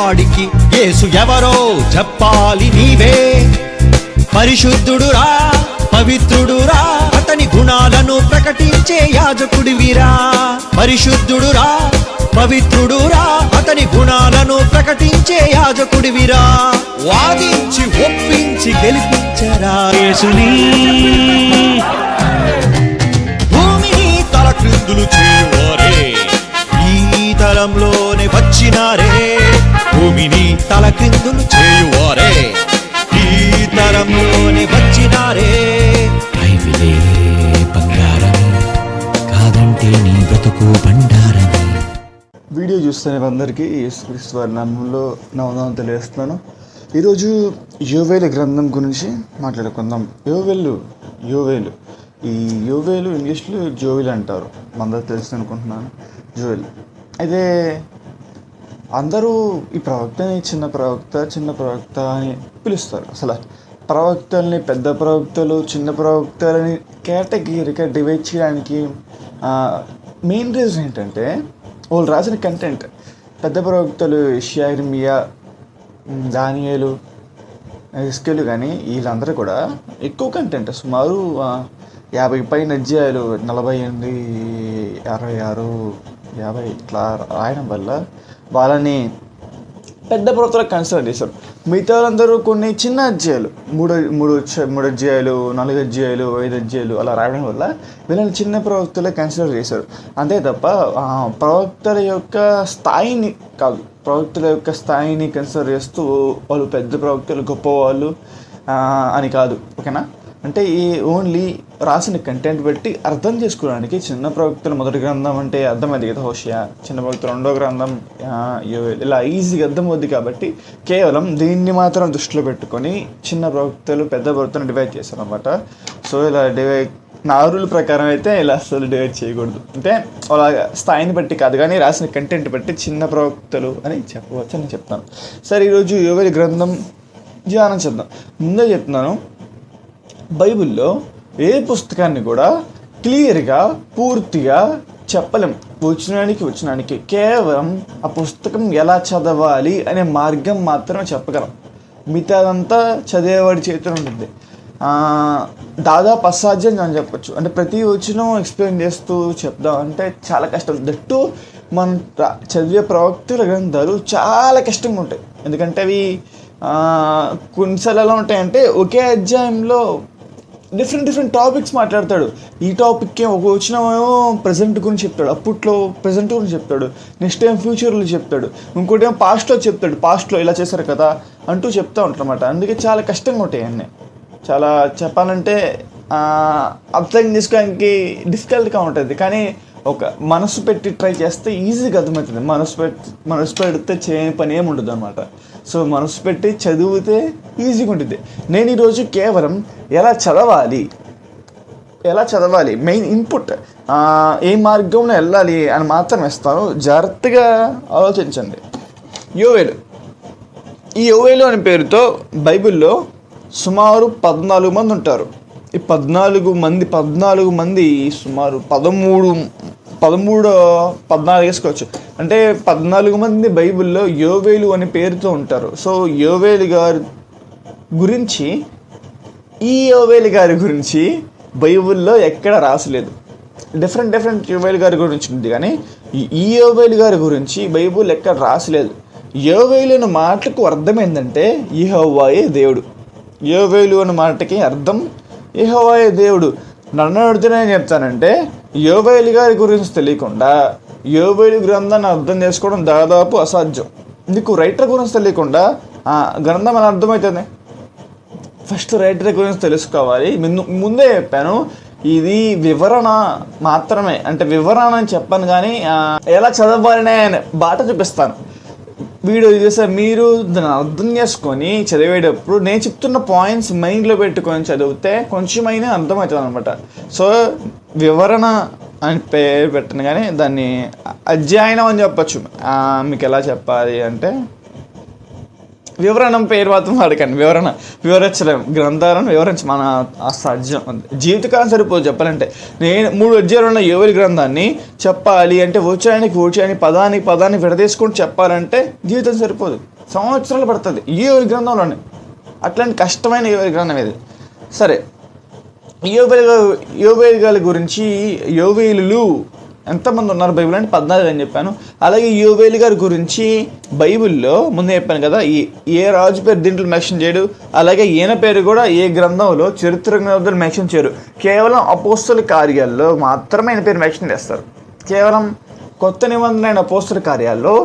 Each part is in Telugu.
వాడికి యేసు ఎవరో చెప్పాలి నీవే. పరిశుద్ధుడురా పవిత్రుడురా అతని గుణాలను ప్రకటించే యాజకుడివిరా. పరిశుద్ధుడురా పవిత్రుడురా అతని గుణాలను ప్రకటించే యాజకుడివిరా. వాదించి ఒప్పించి గెలిపించరా యేసుని. భూమిని తలక్రిందులు చేయవారే ఈ తరంలోనే వచ్చినారే. భూమిని తలక్రిందులు చేయువారే ఈ తరంలోనే వచ్చినారే. బైబిలే బంగారం కాదంటే నీ బ్రతుకు బండారం. వీడియో చూస్తున్న అందరికీ యేసుక్రీస్తు వారి నామములో నా వందనాలు తెలియజేస్తున్నాను. ఈరోజు యోవేలు గ్రంథం గురించి మాట్లాడుకుందాం. యోవేలు ఈ యోవేలు ఇంగ్లీష్లో జోవెల్ అంటారు, అందరూ తెలుసు అనుకుంటున్నాను. జోవెల్ అయితే అందరూ ఈ ప్రవక్తని చిన్న ప్రవక్త అని పిలుస్తారు. అసలు ప్రవక్తల్ని పెద్ద ప్రవక్తలు చిన్న ప్రవక్తలని కేటగిరీగా డివైడ్ చేయడానికి మెయిన్ రీజన్ ఏంటంటే వాళ్ళు రాసిన కంటెంట్. పెద్ద ప్రవక్తలు యెషయా, యిర్మీయా, దానియేలు, హెస్కేలు కానీ వీళ్ళందరూ కూడా ఎక్కువ కంటెంట్, సుమారు 50 పైన అధ్యాయాలు, 48, 66, 50 ఇట్లా రాయడం వల్ల వాళ్ళని పెద్ద ప్రవక్తలకు కన్సిడర్ చేశారు. మిగతా వాళ్ళందరూ కొన్ని చిన్న అధ్యాయాలు, మూడు అధ్యాయాలు, 4 అధ్యాయాలు, 5 అధ్యాయాలు అలా రాయడం వల్ల వీళ్ళని చిన్న ప్రవక్తలే కన్సిడర్ చేశారు. అంతే తప్ప ప్రవక్తల యొక్క స్థాయిని కాదు, ప్రవక్తల యొక్క స్థాయిని కన్సిడర్ చేస్తూ వాళ్ళు పెద్ద ప్రవక్తలు గొప్పవాళ్ళు అని కాదు. ఓకేనా? అంటే ఈ ఓన్లీ రాసిన కంటెంట్ బట్టి అర్థం చేసుకోవడానికి చిన్న ప్రవక్తలు మొదటి గ్రంథం అంటే అర్థమైంది కదా, హోషియా. చిన్న ప్రవక్తలు 2వ గ్రంథం యోవేలు, ఇలా ఈజీగా అర్థం అవుద్ది. కాబట్టి కేవలం దీన్ని మాత్రం దృష్టిలో పెట్టుకొని చిన్న ప్రవక్తలు పెద్ద ప్రవక్తలను డివైడ్ చేశారు అన్నమాట. సో ఇలా డివైడ్ నా రూల్ ప్రకారం అయితే ఇలా అసలు డివైడ్ చేయకూడదు. అంటే అలా స్థాయిని బట్టి కాదు, కానీ రాసిన కంటెంట్ బట్టి చిన్న ప్రవక్తలు అని చెప్పవచ్చు అని చెప్తాను. సరే, ఈరోజు యోవేలు గ్రంథం ధ్యానం చేద్దాం. ముందే చెప్తున్నాను, బైబిల్లో ఏ పుస్తకాన్ని కూడా క్లియర్గా పూర్తిగా చెప్పలేం. వచ్చినానికి కేవలం ఆ పుస్తకం ఎలా చదవాలి అనే మార్గం మాత్రమే చెప్పగలం. మిగతాదంతా చదివేవాడి చేతిలో ఉంటుంది. దాదాపు అసాధ్యం అని చెప్పచ్చు. అంటే ప్రతి వచనం ఎక్స్ప్లెయిన్ చేస్తూ చెప్దాం అంటే చాలా కష్టం. దట్టు మనం చదివే ప్రవక్తల గ్రంథాలు చాలా కష్టంగా ఉంటాయి. ఎందుకంటే అవి కొన్నిసార్లు ఎలా ఉంటాయంటే ఒకే అధ్యాయంలో డిఫరెంట్ టాపిక్స్ మాట్లాడతాడు. ఈ టాపిక్కే ఒక వచ్చినేమో ప్రజెంట్ గురించి చెప్తాడు, అప్పట్లో ప్రజెంట్ గురించి చెప్తాడు, నెక్స్ట్ టైం ఫ్యూచర్లో చెప్తాడు, ఇంకోటి ఏమో పాస్ట్లో చెప్తాడు, పాస్ట్లో ఇలా చేశారు కదా అంటూ చెప్తూ ఉంటారు అన్నమాట. అందుకే చాలా కష్టంగా ఉంటాయి అన్నీ. చాలా చెప్పాలంటే అర్థం చేసుకోవడానికి డిఫికల్ట్గా ఉంటుంది. కానీ ఒక మనసు పెట్టి ట్రై చేస్తే ఈజీగా అర్థమవుతుంది. మనసు పెడితే చేయని పని ఏమి ఉండదు అనమాట. సో మనసు పెట్టి చదివితే ఈజీగా ఉంటుంది. నేను ఈరోజు కేవలం ఎలా చదవాలి మెయిన్ ఇన్పుట్, ఏ మార్గంలో వెళ్ళాలి అని మాత్రం ఇస్తాను. జాగ్రత్తగా ఆలోచించండి. ఈ యోవేలు అనే పేరుతో బైబిల్లో సుమారు 14 మంది ఉంటారు. ఈ 14 మంది సుమారు 14 వేసుకోవచ్చు. అంటే 14 మంది బైబిల్లో యోవేలు అనే పేరుతో ఉంటారు. సో యోవేలు గారి గురించి, ఈ యోవేలు గారి గురించి బైబిల్లో ఎక్కడ రాసలేదు. డిఫరెంట్ యోవేలు గారి గురించి ఉంది, కానీ ఈ యోవేలు గారి గురించి బైబిల్ ఎక్కడ రాసలేదు. యోవేలు అనే మాటకు అర్థం ఏంటంటే యెహోవాయే దేవుడు. యోవేలు అనే మాటకి అర్థం యెహోవాయే దేవుడు. నన్ను అడిగితే నేను చెప్తానంటే యోవేలు గారి గురించి తెలియకుండా యోవేలు గ్రంథాన్ని అర్థం చేసుకోవడం దాదాపు అసాధ్యం. నీకు రైటర్ గురించి తెలియకుండా గ్రంథం అని అర్థమవుతుంది. ఫస్ట్ రైటర్ గురించి తెలుసుకోవాలి. ముందే చెప్పాను, ఇది వివరణ మాత్రమే. అంటే వివరణ అని చెప్పాను, కానీ ఎలా చదవాలనే బాట చూపిస్తాను. వీడియో చేస్తే మీరు దాన్ని అర్థం చేసుకొని చదివేటప్పుడు నేను చెప్తున్న పాయింట్స్ మైండ్లో పెట్టుకొని చదివితే కొంచెమైనా అర్థమవుతుంది అనమాట. సో వివరణ అని పేరు పెట్టను, కానీ దాన్ని అధ్యయనం అని చెప్పచ్చు. మీకు ఎలా చెప్పాలి అంటే వివరణం పేరు మాత్రం అడగండి. వివరించలేం, గ్రంథాలను మన అసాధ్యం. జీవితకాలం సరిపోదు చెప్పాలంటే. నేను 3 అధ్యాయాలు ఉన్న యోవేలు గ్రంథాన్ని చెప్పాలి అంటే వచ్చాయని పదాన్ని విడదీసుకుంటూ చెప్పాలంటే జీవితం సరిపోదు. సంవత్సరాలు పడుతుంది యోవేలు గ్రంథంలోనే. అట్లాంటి కష్టమైన యోవేలు గ్రంథం ఇది. సరే, యోవేలు గారి గురించి యోవేలులు ఎంతమంది ఉన్నారు బైబిల్ అంటే 14 అని చెప్పాను. అలాగే యోవేలు గారి గురించి బైబిల్లో ముందే చెప్పాను కదా, ఏ రాజు పేరు దీంట్లో మెన్షన్ చేయడు. అలాగే ఈయన పేరు కూడా ఏ గ్రంథంలో చరిత్ర గ్రంథంలో మెన్షన్ చేయరు. కేవలం అపోస్తల కార్యాల్లో మాత్రమే ఆయన పేరు మెన్షన్ చేస్తారు. కేవలం కొత్త నిబంధన అయిన అపోస్తల కార్యాల్లో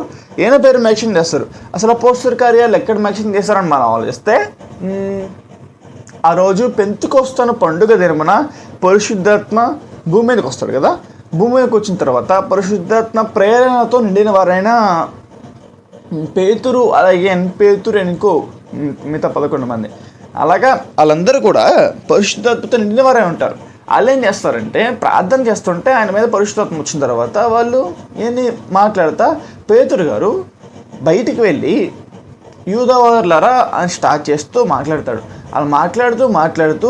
ఈయన పేరు మెన్షన్ చేస్తారు. అసలు అపోస్తల కార్యాలు ఎక్కడ మెన్షన్ చేస్తారని మనం ఆలోచిస్తే, ఆ రోజు పెంతెకొస్తు పండుగ దినమున పరిశుద్ధాత్మ భూమి మీదకి వస్తాడు కదా. భూమి మీదకి వచ్చిన తర్వాత పరిశుద్ధాత్మ ప్రేరణతో నిండిన వారైనా పేతురు, అలాగే పేతురు ఎన్నుకో మిగతా 11 మంది, అలాగా వాళ్ళందరూ కూడా పరిశుద్ధాత్మతో నిండిన వారే ఉంటారు. వాళ్ళు ఏం చేస్తారంటే ప్రార్థన చేస్తుంటే ఆయన మీద పరిశుద్ధాత్మ వచ్చిన తర్వాత వాళ్ళు ఏంటి మాట్లాడతా, పేతురు గారు బయటికి వెళ్ళి యూదావారులారా అని స్టార్ట్ చేస్తూ మాట్లాడతాడు. అలా మాట్లాడుతూ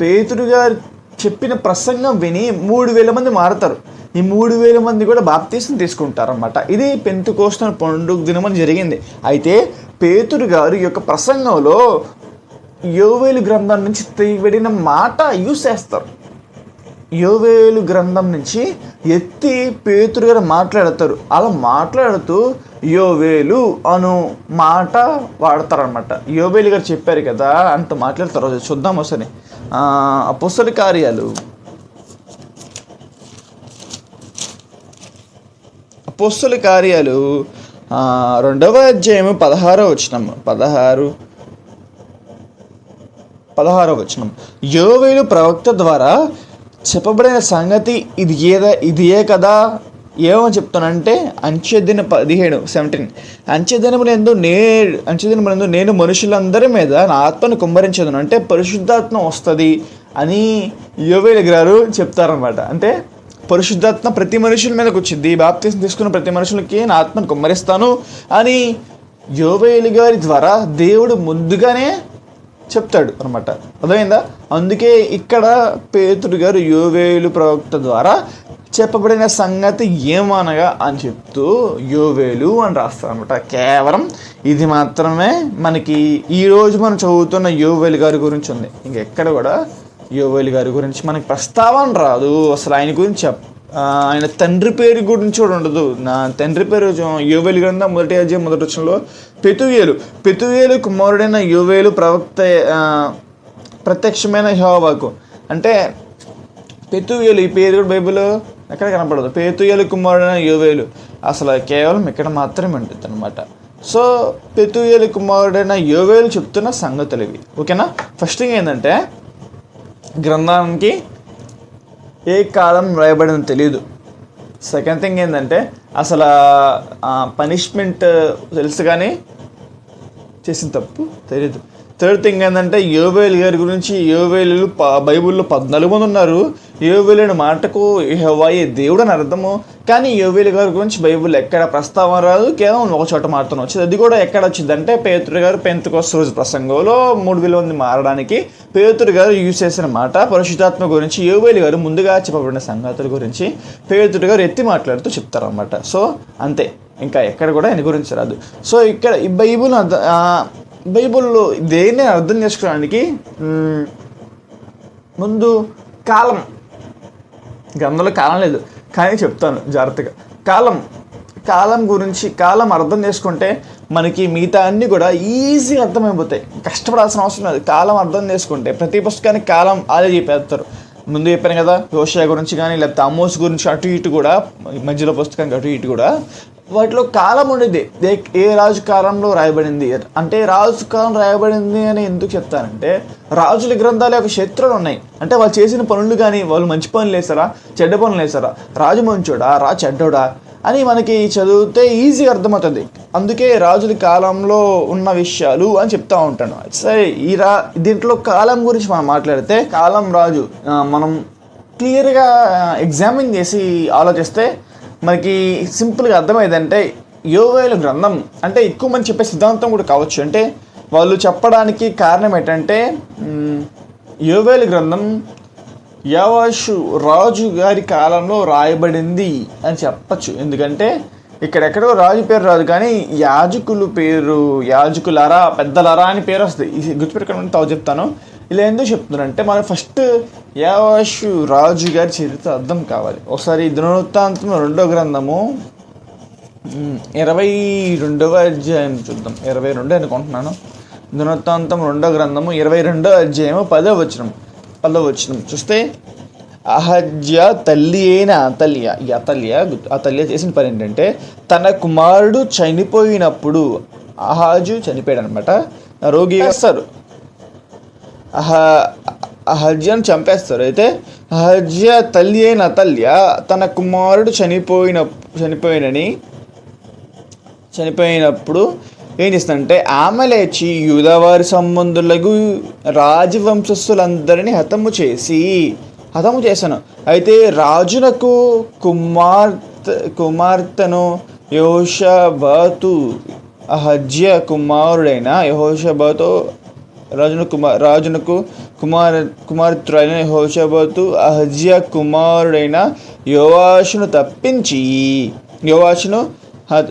పేతురు గారు చెప్పిన ప్రసంగం విని 3000 మంది మారుతారు. ఈ 3000 మంది కూడా బాప్తీసం తీసుకుంటారన్నమాట. ఇది పెంతెకొస్తు పండుగ దినమని జరిగింది. అయితే పేతురు గారు యొక్క ప్రసంగంలో యోవేలు గ్రంథం నుంచి తీయబడిన మాట యూస్ చేస్తారు. యోవేలు గ్రంథం నుంచి ఎత్తి పేతురు గారు మాట్లాడతారు. అలా మాట్లాడుతూ యోవేలు అను మాట వాడతారనమాట. యోవేలు గారు చెప్పారు కదా అంత మాట్లాడతారు. చూద్దాం ఒకసారి. అపోస్తల కార్యాలు 2వ అధ్యాయము 16వ వచనం. యోవేలు ప్రవక్త ద్వారా చెప్పబడిన సంగతి ఇదియే కదా. ఏమని చెప్తానంటే అంచెదిన 17 అంచెదినములందు నేను మనుషులందరి మీద నా ఆత్మను కుమ్మరించదును, అంటే పరిశుద్ధాత్మ వస్తుంది అని యోవేలు గారు చెప్తారనమాట. అంటే పరిశుద్ధాత్మ ప్రతి మనుషుల మీదకి వచ్చింది, బాప్తీసం తీసుకున్న ప్రతి మనుషులకి నా ఆత్మను కుమ్మరిస్తాను అని యోవేలు గారి ద్వారా దేవుడు ముందుగానే చెప్తాడు అనమాట. అర్థమైందా? అందుకే ఇక్కడ పేతురు గారు యోవేలు ప్రవక్త ద్వారా చెప్పబడిన సంగతి ఏమనగా అని చెప్తూ యోవేలు అని రాస్తారు అనమాట. కేవలం ఇది మాత్రమే మనకి ఈరోజు మనం చదువుతున్న యోవేలు గారి గురించి ఉంది. ఇంకెక్కడ కూడా యోవేలు గారి గురించి మనకి ప్రస్తావన రాదు. అసలు ఆయన గురించి ఆయన తండ్రి పేరు గురించి కూడా ఉండదు. నా తండ్రి పేరు యోవేలు గ్రంథం 1వ అధ్యాయం 1వ వచనంలో పెతుయేలు కుమారుడైన యోవేలు ప్రత్యక్షమైన యెహోవాకు, అంటే పెతుయేలు ఈ పేరు కూడా బైబిల్లో ఎక్కడ కనపడదు. పెతుయేలు కుమారుడైన యోవేలు అసలు కేవలం ఇక్కడ మాత్రమే ఉంటుంది అనమాట. సో పెతుయేలు కుమారుడైన యోవేలు చెప్తున్న సంగతులు ఇవి. ఓకేనా? ఫస్ట్ థింగ్ ఏంటంటే గ్రంథానికి ఏ కాలం రాయబడిందో తెలియదు. సెకండ్ థింగ్ ఏంటంటే అసలు పనిష్మెంట్ తెలుసు కానీ చేసిన తప్పు తెలియదు. థర్డ్ థింగ్ ఏంటంటే యోవేలు గారి గురించి యోవేలు బైబిల్లో 14 మంది ఉన్నారు. యోవేలు అనే మాటకు యెహోవాయే దేవుడు అని అర్థము. కానీ యోవేలు గారి గురించి బైబిల్లో ఎక్కడ ప్రస్తావన రాదు. కేవలం ఒక చోట మాత్రం వచ్చింది. అది కూడా ఎక్కడ వచ్చిందంటే పేతురు గారు పెంతెకొస్తు రోజు ప్రసంగంలో 3000 మంది మారడానికి పేతురు గారు యూజ్ చేసిన మాట పరిశుద్ధాత్మ గురించి యోవేలు గారు ముందుగా చెప్పబడిన సంగతుల గురించి పేతురు గారు ఎత్తి మాట్లాడుతూ చెప్తారన్నమాట. సో అంతే, ఇంకా ఎక్కడ కూడా ఆయన గురించి రాదు. సో ఇక్కడ ఈ బైబిల్లో దేన్ని అర్థం చేసుకోవడానికి ముందు కాలం, గ్రంథంలో కాలం లేదు కానీ చెప్తాను జాగ్రత్తగా. కాలం గురించి కాలం అర్థం చేసుకుంటే మనకి మిగతా అన్నీ కూడా ఈజీగా అర్థమైపోతాయి. కష్టపడాల్సిన అవసరం లేదు. కాలం అర్థం చేసుకుంటే ప్రతి పుస్తకానికి కాలం అదే చెప్పేస్తారు. ముందు చెప్పాను కదా, యోషియా గురించి కానీ లేకపోతే ఆమోస్ గురించి అటు ఇటు కూడా, మధ్యలో పుస్తకానికి అటు ఇటు కూడా వాటిలో కాలం ఉండేది. ఏ రాజు కాలంలో రాయబడింది అంటే రాజు కాలం రాయబడింది అని ఎందుకు చెప్తానంటే రాజుల గ్రంథాల యొక్క చరిత్రలు ఉన్నాయి. అంటే వాళ్ళు చేసిన పనులు కానీ వాళ్ళు మంచి పనులు వేసారా చెడ్డ పనులు వేసారా, రాజు మంచోడా రాజు చెడ్డోడా అని మనకి చదివితే ఈజీగా అర్థమవుతుంది. అందుకే రాజుల కాలంలో ఉన్న విషయాలు అని చెప్తా ఉంటాను. సరే, దీంట్లో కాలం గురించి మనం మాట్లాడితే కాలం రాజు మనం క్లియర్గా ఎగ్జామిన్ చేసి ఆలోచిస్తే మనకి సింపుల్గా అర్థమైందంటే యోవేలు గ్రంథం అంటే ఎక్కువ మంది చెప్పే సిద్ధాంతం కూడా కావచ్చు. అంటే వాళ్ళు చెప్పడానికి కారణం ఏంటంటే యోవేలు గ్రంథం యోవాషు రాజు గారి కాలంలో రాయబడింది అని చెప్పచ్చు. ఎందుకంటే ఇక్కడెక్కడో రాజు పేరు రాదు, కానీ యాజకులు పేరు, యాజకులరా, పెద్దలరా అని పేరు వస్తుంది. ఇది గుర్తుపెట్టుకోవడం తావు చెప్తాను. ఇలా ఎందుకు చెప్తున్నానంటే మనం ఫస్ట్ యోవాషు రాజు గారి చరిత్ర అర్థం కావాలి. ఒకసారి దినవృత్తాంతం 2వ గ్రంథము 22వ అధ్యాయం చూద్దాం. 22 అనుకుంటున్నాను. దినవృత్తాంతం 2వ గ్రంథము 22వ అధ్యాయము 10వ వచనం చూస్తే, అహజ్యా తల్లి అయిన అతల్య చేసిన పని ఏంటంటే, తన కుమారుడు చనిపోయినప్పుడు, అహాజు చనిపోయాడు అనమాట, రోగి వేస్తారు, అహజ్యాను చంపేస్తారు. అయితే అహజ్యా తల్లి అయిన అతల్య తన కుమారుడు చనిపోయినప్పుడు ఏం చేస్తుందంటే, ఆమె లేచి యూదావారి సంబంధులకు రాజవంశస్థులందరినీ హతము చేశాను. అయితే రాజునకు కుమార్తెను యెహోషాబాతు, అహజ్యా కుమారుడైన యెహోషాబాతు, రాజునకు కుమార్తెరైన యెహోషాబాతు అహజ్యా కుమారుడైన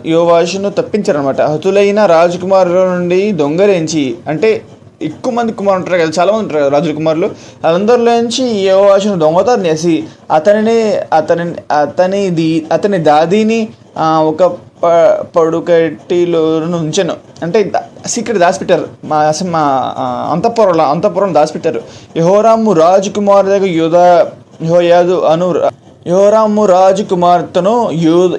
యోవాషును తప్పించారనమాట. హతులైన రాజకుమారుల నుండి దొంగలించి, అంటే ఎక్కువ మంది కుమారులు ఉంటారు కదా, చాలామంది ఉంటారు కదా రాజకుమారులు, వాళ్ళందరిలో నుంచి యోవాషును దొంగతనం చేసి అతని దాదిని ఒక పడుకట్టిలో ఉంచాను. అంటే సీక్రెట్ దాచిపెట్టారు, మా అంతఃపురం దాచిపెట్టారు. యెహోరాము రాజకుమారు దగ్గర యెహోరాము రాజు కుమార్తెను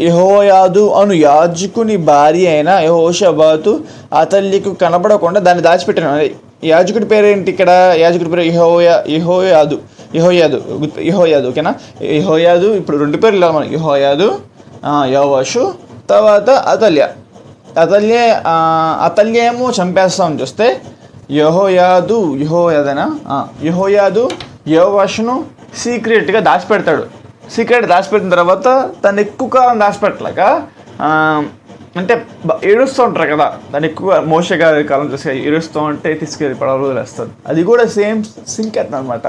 యెహోయాదు అను యాజకుని భార్య అయిన యెహోషాబాతు అతల్యకు కనబడకుండా దాన్ని దాచిపెట్టాను. యాజకుడి పేరు ఏంటి ఇక్కడ? యాజకుడి పేరు యెహోయాదు. ఓకేనా? యెహోయాదు. ఇప్పుడు 2 పేర్లు మనం, యెహోయాదు, యోవాషు, తర్వాత అతల్య ఏమో చంపేస్తామని చూస్తే, యెహోయాదు యోవాషును సీక్రెట్గా దాచిపెడతాడు. దాచిపెట్టిన తర్వాత తను ఎక్కువ కాలం దాచిపెట్టలేక, అంటే ఏడుస్తూ ఉంటారు కదా, దాన్ని ఎక్కువ మోషే గారి కాలం చూసి ఏడుస్తూ ఉంటే తీసుకెళ్ళి పడవలు వదిలేస్తారు. అది కూడా సేమ్ సింక్ అవుతుంది అనమాట.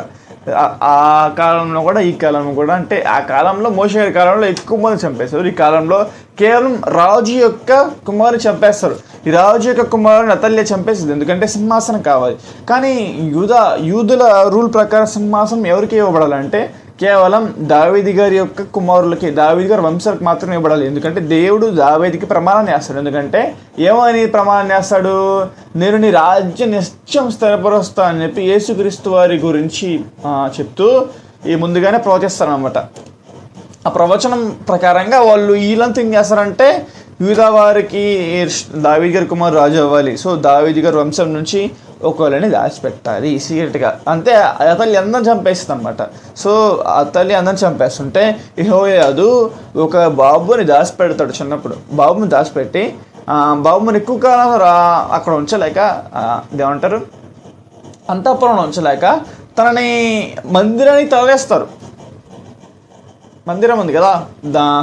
ఆ కాలంలో కూడా ఈ కాలంలో కూడా, అంటే ఆ కాలంలో మోషే గారి కాలంలో ఎక్కువ మంది చంపేస్తారు, ఈ కాలంలో కేవలం రాజు యొక్క కుమారుని చంపేస్తారు. ఈ రాజు యొక్క కుమారుని అతల్య చంపేస్తుంది, ఎందుకంటే సింహాసనం కావాలి. కానీ యూదుల రూల్ ప్రకారం సింహాసనం ఎవరికి ఇవ్వబడాలంటే కేవలం దావీదు గారి యొక్క కుమారులకి, దావీదు గారి వంశాలకు మాత్రమే ఇవ్వబడాలి. ఎందుకంటే దేవుడు దావీదుకి ప్రమాణాన్ని చేస్తాడు. ఎందుకంటే ఏమని ప్రమాణాన్ని చేస్తాడు? నేను నీ రాజ్యం నిత్యం స్థిరపరుస్తా అని చెప్పి యేసుక్రీస్తు వారి గురించి చెప్తూ ముందుగానే ప్రవచిస్తారనమాట. ఆ ప్రవచనం ప్రకారంగా వాళ్ళు వీళ్ళంతా ఏం చేస్తారంటే, యూదా వారికి దావీదు గారి కుమారు రాజు అవ్వాలి, సో దావీదు గారి వంశం నుంచి ఒకళ్ళని దాచిపెట్టాలి సీక్రెట్గా. అంతే అతల్లి అందరం చంపేస్తుంది అనమాట. సో అతల్లి అందరం చంపేస్తుంటే యెహోయాదు ఒక బాబుని దాచిపెడతాడు. చిన్నప్పుడు బాబుని దాచిపెట్టి బాబుని ఎక్కువ కాలం అక్కడ ఉంచలేక, ఏమంటారు, అంతఃపురంలో ఉంచలేక తనని మందిరానికి తరలిస్తారు. మందిరం ఉంది కదా,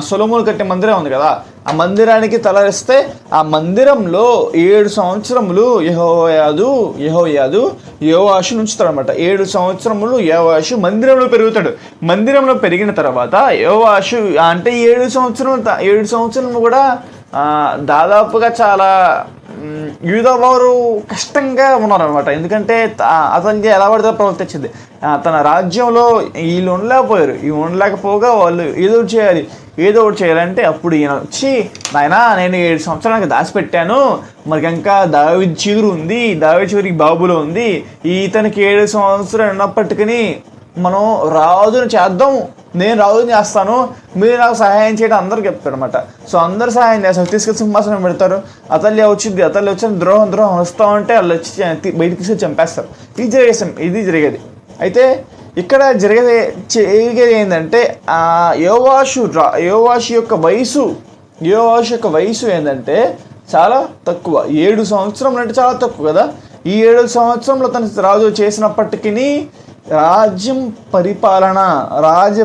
సొలొమోను కట్టే మందిరం ఉంది కదా, ఆ మందిరానికి తరలిస్తే ఆ మందిరంలో 7 సంవత్సరములు యోవాషు ఉంచుతాడు అనమాట. 7 సంవత్సరములు యోవాషు మందిరంలో పెరుగుతాడు. మందిరంలో పెరిగిన తర్వాత యోవాషు అంటే 7 సంవత్సరములు కూడా దాదాపుగా చాలా యూదా వారు కష్టంగా ఉన్నారనమాట. ఎందుకంటే అతనికి ఎలా పడితే ప్రవర్తించింది. తన రాజ్యంలో వీళ్ళు ఉండలేకపోగా వాళ్ళు ఏదో ఒకటి చేయాలంటే అప్పుడు ఈయన వచ్చి, నాయనా నేను 7 సంవత్సరాలకు దాచిపెట్టాను, మరి ఇంకా దావీదు చిగురు ఉంది, దావీదు చిగురికి బాబులో ఉంది, ఇతనికి 7 సంవత్సరాలు ఉన్నప్పటికీ మనం రాజుని చేద్దాం, నేను రాజుని చేస్తాను, మీరు నాకు సహాయం చేయడం అందరికి చెప్తారు అనమాట. సో అందరు సహాయం చేస్తారు, తీసుకెళ్ళి సింహాసనం పెడతారు. అతల్య వచ్చి ద్రోహం వస్తూ ఉంటే వాళ్ళు వచ్చి బయటికి తీసుకొచ్చి చంపేస్తారు. ఇది జరిగేది. అయితే ఇక్కడ జరిగేది ఏంటంటే, యోవాషు యొక్క వయసు ఏంటంటే చాలా తక్కువ. 7 సంవత్సరములు అంటే చాలా తక్కువ కదా. ఈ 7 సంవత్సరంలో తను రాజు చేసినప్పటికీ రాజ్య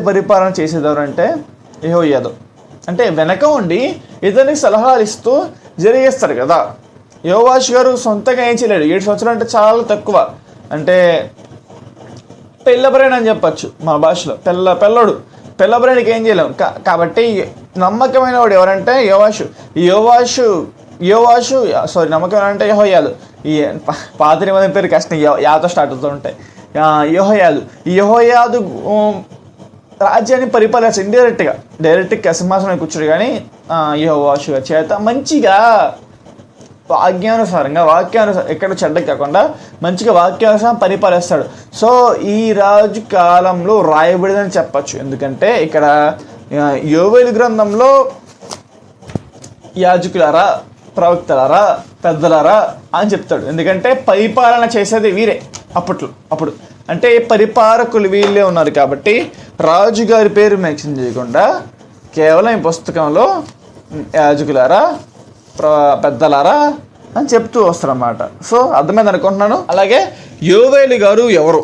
పరిపాలన చేసేదారు అంటే యెహోయాదు. అంటే వెనక ఉండి ఇతనికి సలహాలు ఇస్తూ జరిగేస్తారు కదా. యోవాషు గారు సొంతంగా ఏం చేయలేడు. 7 సంవత్సరాలు అంటే చాలా తక్కువ. అంటే పెళ్ళబ్రైన్ అని చెప్పచ్చు మన భాషలో. పెళ్ళబరైన్కి ఏం చేయలేము. కాబట్టి నమ్మకమైన వాడు ఎవరంటే నమ్మకమైన అంటే యెహోయాదు. ఈ పాత నిబంధన పేరు కష్టం, యాతో స్టార్ట్ అవుతూ ఉంటాయి. యెహోయాదు రాజ్యాన్ని పరిపాలించాడు డైరెక్ట్గా సింహాసనం కూర్చోడు, కానీ యెహోవాషు చేత మంచిగా వాక్యానుసారం ఎక్కడ చెడ్డ కాకుండా మంచిగా వాక్యానుసారం పరిపాలిస్తాడు. సో ఈ రాజు కాలంలో రాయబడిందని చెప్పచ్చు. ఎందుకంటే ఇక్కడ యోవేలు గ్రంథంలో యాజకులారా, ప్రవక్తలారా, పెద్దలారా అని చెప్తాడు. ఎందుకంటే పరిపాలన చేసేది వీరే అప్పుడు అంటే పరిపాలకులు వీళ్ళే ఉన్నారు కాబట్టి రాజుగారి పేరు మెన్షన్ చేయకుండా కేవలం ఈ పుస్తకంలో యాజకులారా, పెద్దలారా అని చెప్తూ వస్తారన్నమాట. సో అర్థమైంది అనుకుంటున్నాను. అలాగే యోవేలు గారు ఎవరు,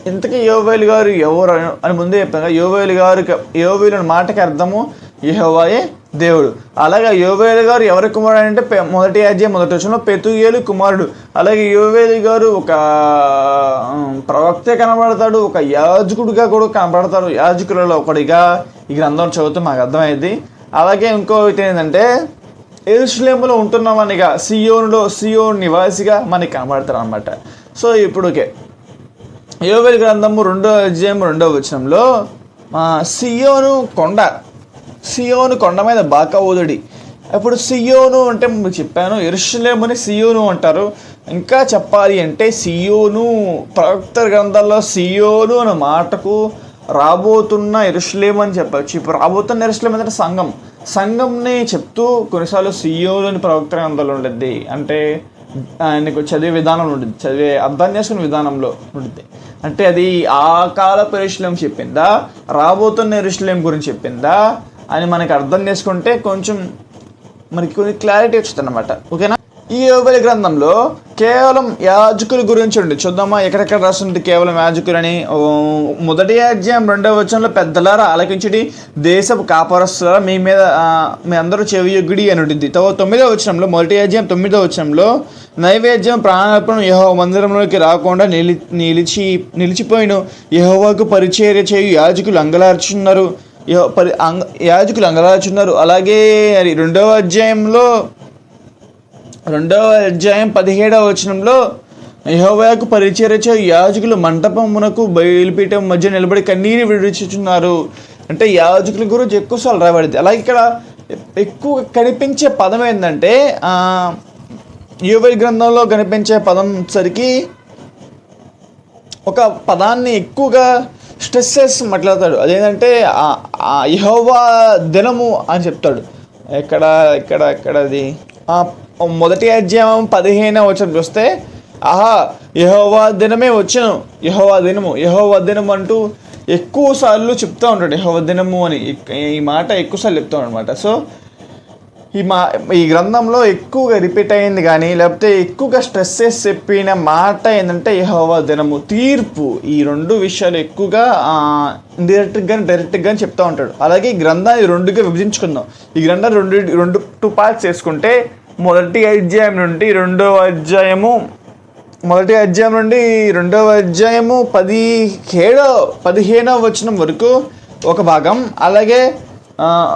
ఇంతకీ యోవేలు గారు ఎవరు అని ముందే చెప్పాను. యోవేలు అనే మాటకి అర్థము యెహోవాయే దేవుడు. అలాగే యోవేలు గారు ఎవరి కుమారుడు అంటే మొదటి అధ్యాయం 1వ వచనంలో పెతూయేలు కుమారుడు. అలాగే యోవేలు గారు ఒక ప్రవక్తే కనబడతాడు, ఒక యాజకుడిగా కూడా కనబడతాడు. యాజకులలో ఒకడిగా ఈ గ్రంథం చదువుతూ మాకు అర్థమైంది. అలాగే ఇంకోటి ఏంటంటే యెరూషలేములో ఉంటున్నామనిగా సియోను నివాసిగా మనకి కనబడతారు అనమాట. సో ఇప్పుడు యోవేలు గ్రంథము 2వ అధ్యాయం 2వ వచనంలో సియోను కొండ మీద బాకా ఊదడి. ఇప్పుడు సియోను అంటే మీకు చెప్పాను, యెరూషలేముని సియోను అంటారు. ఇంకా చెప్పాలి అంటే సియోను ప్రవక్త గ్రంథాల్లో సియోను అనే మాటకు రాబోతున్న యెరూషలేము అని చెప్పచ్చు. ఇప్పుడు రాబోతున్న యెరూషలేము అంటే సంఘంని చెప్తూ కొన్నిసార్లు సియోను అని ప్రవక్త గ్రంథాలు ఉంటుంది. అంటే ఆయనకు చదివే విధానంలో ఉంటుంది, చదివే అర్థం చేసుకునే విధానంలో ఉంటుంది. అంటే అది ఆ కాలపు యెరూషలేము చెప్పిందా, రాబోతున్న యెరూషలేము గురించి చెప్పిందా అని మనకి అర్థం చేసుకుంటే కొంచెం మనకి కొన్ని క్లారిటీ వచ్చింది అన్నమాట. ఓకేనా? ఈ యోవేలు గ్రంథంలో కేవలం యాజకుల గురించి ఉంది. చూద్దామా ఎక్కడెక్కడ రాస్తుంది కేవలం యాజకులని. మొదటి అధ్యాయం 2వ వచనంలో పెద్దలారా ఆలకించుడి, దేశపు కాపరస్తులారా మీ అందరూ చెవియొగ్గుడి అని ఉంటుంది. 9వ వచనంలో, మొదటి అధ్యాయం 9వ వచనంలో నైవేద్యం ప్రాణార్పణ యెహోవా మందిరంలోకి రాకుండా నిలిచిపోయిన యెహోవాకు పరిచర్య చేయు యాజకులు అంగలార్చున్నారు. అలాగే 2వ అధ్యాయం 17వ వచనంలో యెహోవాకు పరిచర్య చేయు యాజకులు మంటపమునకు బయలుపీఠం మధ్య నిలబడి కన్నీరు విడిచుచున్నారు. అంటే యాజకుల గురించి ఎక్కువసార్లు రాబడింది. అలాగే ఇక్కడ ఎక్కువ కనిపించే పదం ఏంటంటే యోవేలు గ్రంథంలో కనిపించే పదం సరికి ఒక పదాన్ని ఎక్కువగా స్ట్రెస్ చేసి మాట్లాడతాడు. అదేంటంటే యెహోవా దినము అని చెప్తాడు. ఎక్కడది మొదటి అధ్యాయం 15వ వచనం చూస్తే యెహోవా దినమే వచ్చును, యెహోవా దినము అంటూ ఎక్కువ సార్లు చెప్తూ ఉంటాడు. యెహోవా దినము అని ఈ మాట ఎక్కువసార్లు చెప్తాడు అనమాట. సో ఈ గ్రంథంలో ఎక్కువగా రిపీట్ అయింది కానీ లేకపోతే ఎక్కువగా స్ట్రెస్ చేసి చెప్పిన మాట ఏంటంటే యెహోవా దినము, తీర్పు. ఈ 2 విషయాలు ఎక్కువగా డైరెక్ట్గా చెప్తూ ఉంటాడు. అలాగే ఈ గ్రంథాన్ని 2గా విభజించుకుందాం. ఈ గ్రంథాన్ని 2 పార్ట్స్ చేసుకుంటే మొదటి అధ్యాయం నుండి 2వ అధ్యాయము 15వ వచనం వరకు ఒక భాగం. అలాగే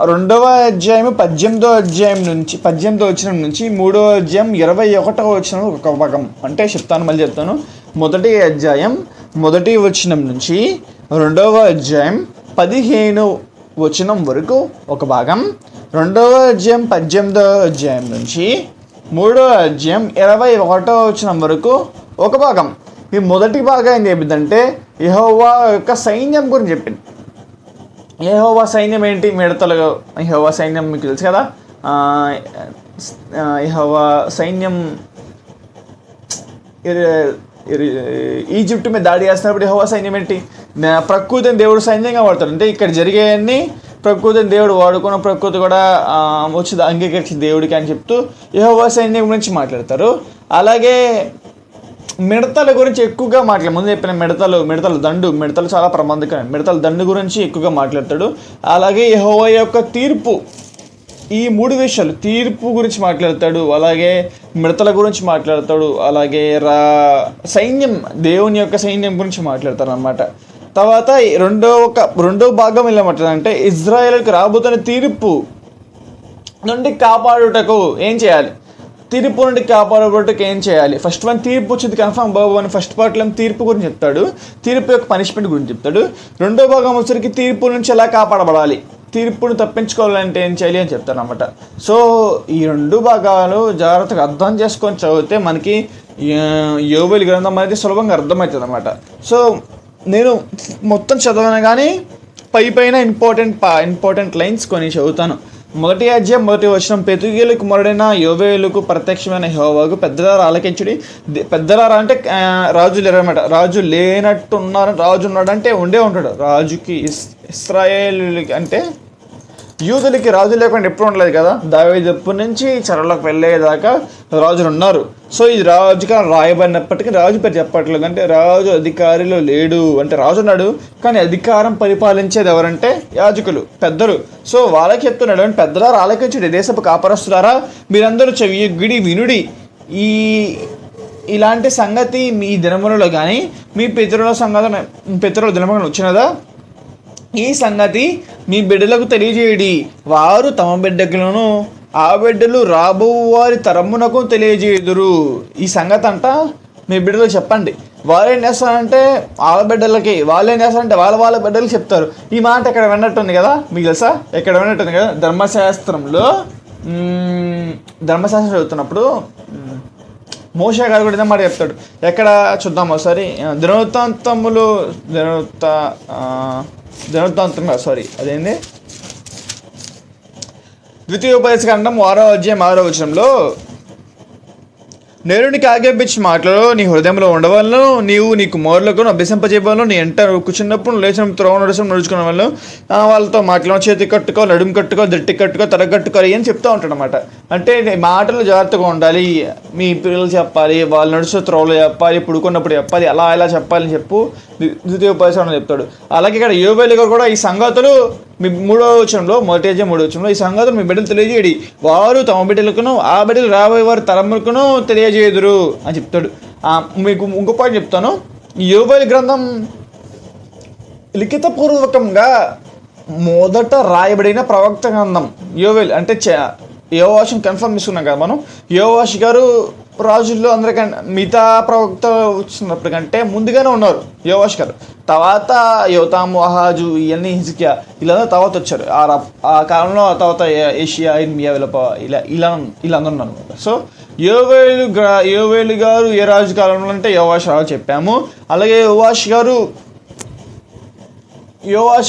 2వ అధ్యాయం 18వ వచనం నుంచి 3వ అధ్యాయం 21వ వచనం ఒక భాగం. అంటే మళ్ళీ చెప్తాను. మొదటి అధ్యాయం 1వ వచనం నుంచి 2వ అధ్యాయం 15వ వచనం వరకు ఒక భాగం. 2వ అధ్యాయం 18వ అధ్యాయం నుంచి 3వ అధ్యాయం 21వ వచనం వరకు ఒక భాగం. ఈ మొదటి భాగం ఏం చెప్పిందంటే యెహోవా యొక్క సైన్యం గురించి చెప్పింది. యెహోవా సైన్యం ఏంటి? మిడతలు. యెహోవా సైన్యం మీకు తెలుసు కదా. యెహోవా సైన్యం ఈజిప్ట్ మీద దాడి చేస్తున్నప్పుడు యెహోవా సైన్యం ఏంటి? ప్రకృతిని దేవుడు సైన్యంగా వాడతాడు. అంటే ఇక్కడ జరిగేవన్నీ ప్రకృతిని దేవుడు వాడుకున్న ప్రకృతి కూడా వచ్చి అంగీకరించి దేవుడికి అని చెప్తూ యెహోవా సైన్యం గురించి మాట్లాడతారు. అలాగే మిడతల గురించి ఎక్కువగా ముందు చెప్పిన మిడతలు చాలా ప్రమాదకరం. మిడతల దండు గురించి ఎక్కువగా మాట్లాడతాడు. అలాగే యెహోవా యొక్క తీర్పు, ఈ 3 విషయాలు, తీర్పు గురించి మాట్లాడతాడు. అలాగే మిడతల గురించి మాట్లాడతాడు. అలాగే సైన్యం, దేవుని యొక్క సైన్యం గురించి మాట్లాడతారు అన్నమాట. తర్వాత రెండో భాగం ఎలా మాట్లాడాలంటే ఇజ్రాయేలుకి రాబోతున్న తీర్పు నుండి కాపాడుటకు ఏం చేయాలి, తీర్పు నుండి కాపాడబట్టుకు ఏం చేయాలి. ఫస్ట్ వన్ తీర్పు వచ్చింది కన్ఫర్మ్ బాబు అని ఫస్ట్ పార్ట్లో తీర్పు గురించి చెప్తాడు, తీర్పు యొక్క పనిష్మెంట్ గురించి చెప్తాడు. రెండో భాగం వచ్చరికి తీర్పు నుంచి ఎలా కాపాడబడాలి, తీర్పును తప్పించుకోవాలంటే ఏం చేయాలి అని చెప్తాను అనమాట. సో ఈ రెండు భాగాలు జాగ్రత్తగా అర్థం చేసుకొని చదివితే మనకి యోవేలు గ్రంథం అనేది సులభంగా అర్థమవుతుంది అనమాట. సో నేను మొత్తం చదవను కానీ పైన ఇంపార్టెంట్ లైన్స్ కొన్ని చదువుతాను. మొదటి అధ్యాయం మొదటి వచనం, పెతుగేలు కుమారుడైన యోవేలుకు ప్రత్యక్షమైన యెహోవాకు పెద్దలారా ఆలకించుడి. పెద్దలారా అంటే రాజులు అనమాట. రాజు లేనట్టు ఉన్నారు, రాజు ఉన్నాడంటే ఉండే ఉంటాడు. రాజుకి ఇశ్రాయేలుకి అంటే యూదులకి రాజు లేకుండా ఎప్పుడు ఉండలేదు కదా, దావీదు ఎప్పటి నుంచి చెరలోకి వెళ్ళేదాకా రాజులు ఉన్నారు. సో ఇది రాజుగా రాయబడినప్పటికీ రాజు పేరు చెప్పట్లేదు. అంటే రాజు అధికారిలో లేడు, అంటే రాజు ఉన్నాడు కానీ అధికారం పరిపాలించేది ఎవరంటే యాజకులు, పెద్దలు. సో వాళ్ళకి చెప్తున్నాడు, అంటే పెద్దలారా ఆలకించుడి, దేశపు కాపరస్తులారా మీరందరూ చెవియొగ్గుడి వినుడి. ఇలాంటి సంగతి మీ దినములలో కానీ మీ పితరుల దినములను వచ్చినదా, ఈ సంగతి మీ బిడ్డలకు తెలియజేయడి. వారు తమ బిడ్డలను ఆ బిడ్డలు రాబో వారి తరమునకు తెలియజేయుదురు. ఈ సంగతి అంట మీ బిడ్డలకు చెప్పండి. వాళ్ళు ఏం చేస్తారంటే వాళ్ళ బిడ్డలకి, వాళ్ళు ఏం చేస్తారంటే వాళ్ళ బిడ్డలకి చెప్తారు. ఈ మాట ఎక్కడ విన్నట్టుంది కదా, మీకు తెలుసా ఎక్కడ విన్నట్టుంది కదా, ధర్మశాస్త్రం చదువుతున్నప్పుడు మోషే గారు కూడా ఇదే మాట చెప్తాడు. ఎక్కడ చూద్దాం ఒకసారి, అదేంది ద్వితీయోపదేశకాండం 6వ అధ్యాయం 6వ వచనంలో, నేను నీకు ఆజ్ఞాపించిన మాటలలో నీ హృదయంలో ఉండవలను, నీవు నీ కుమారులకు అభ్యసింపజేయవలను, నీ ఎంట కూర్చున్నప్పుడు లేచిన త్రోవ నడుచుకున్న వాళ్ళు వాళ్ళతో మాట్లాడు, చేతి కట్టుకో, నడుము కట్టుకో, దట్టి కట్టుకో, తల కట్టుకోవాలి అని చెప్తూ ఉంటాడు అనమాట. అంటే మాటలు జాగ్రత్తగా ఉండాలి, మీ పిల్లలు చెప్పాలి, వాళ్ళు నడుచు త్రోవలో చెప్పాలి, పుడుకున్నప్పుడు చెప్పాలి, అలా చెప్పాలని ద్వితీయోపదేశం చెప్తాడు. అలాగే ఇక్కడ యోవేలు గారు కూడా ఈ సంగతులు మీ 3వ వచనంలో, మొదటి అధ్యాయం 3వ వచనంలో, ఈ సంగతులు మీ బిడ్డలు తెలియజేయడి, వారు తమ బిడ్డలకును ఆ బిడ్డలు రాబోయే వారి తరములకును తెలియజేయుదురు అని చెప్తాడు. మీకు ఇంకో పాయింట్ చెప్తాను. యోవేలు గ్రంథం లిఖితపూర్వకంగా మొదట రాయబడిన ప్రవక్త గ్రంథం యోవేలు. అంటే యోవాషుని కన్ఫర్మ్ చేసుకున్నాం కదా మనం. యోవాషు గారు రాజుల్లో అందరికంటే మిగతా ప్రవక్త వచ్చినప్పటికంటే ముందుగానే ఉన్నారు యోవాషు గారు. తర్వాత యోతాము, ఆహాజు, ఇవన్నీ హిజ్కియా వీళ్ళందరూ తర్వాత వచ్చారు. ఆ కాలంలో తర్వాత ఏషియా, ఇర్మియా, ఇలా అందరూ ఉన్నారు అనమాట. సో యోవేలు గారు ఏ రాజు కాలంలో అంటే యోవాషు రాజు చెప్పాము. అలాగే యోవాషు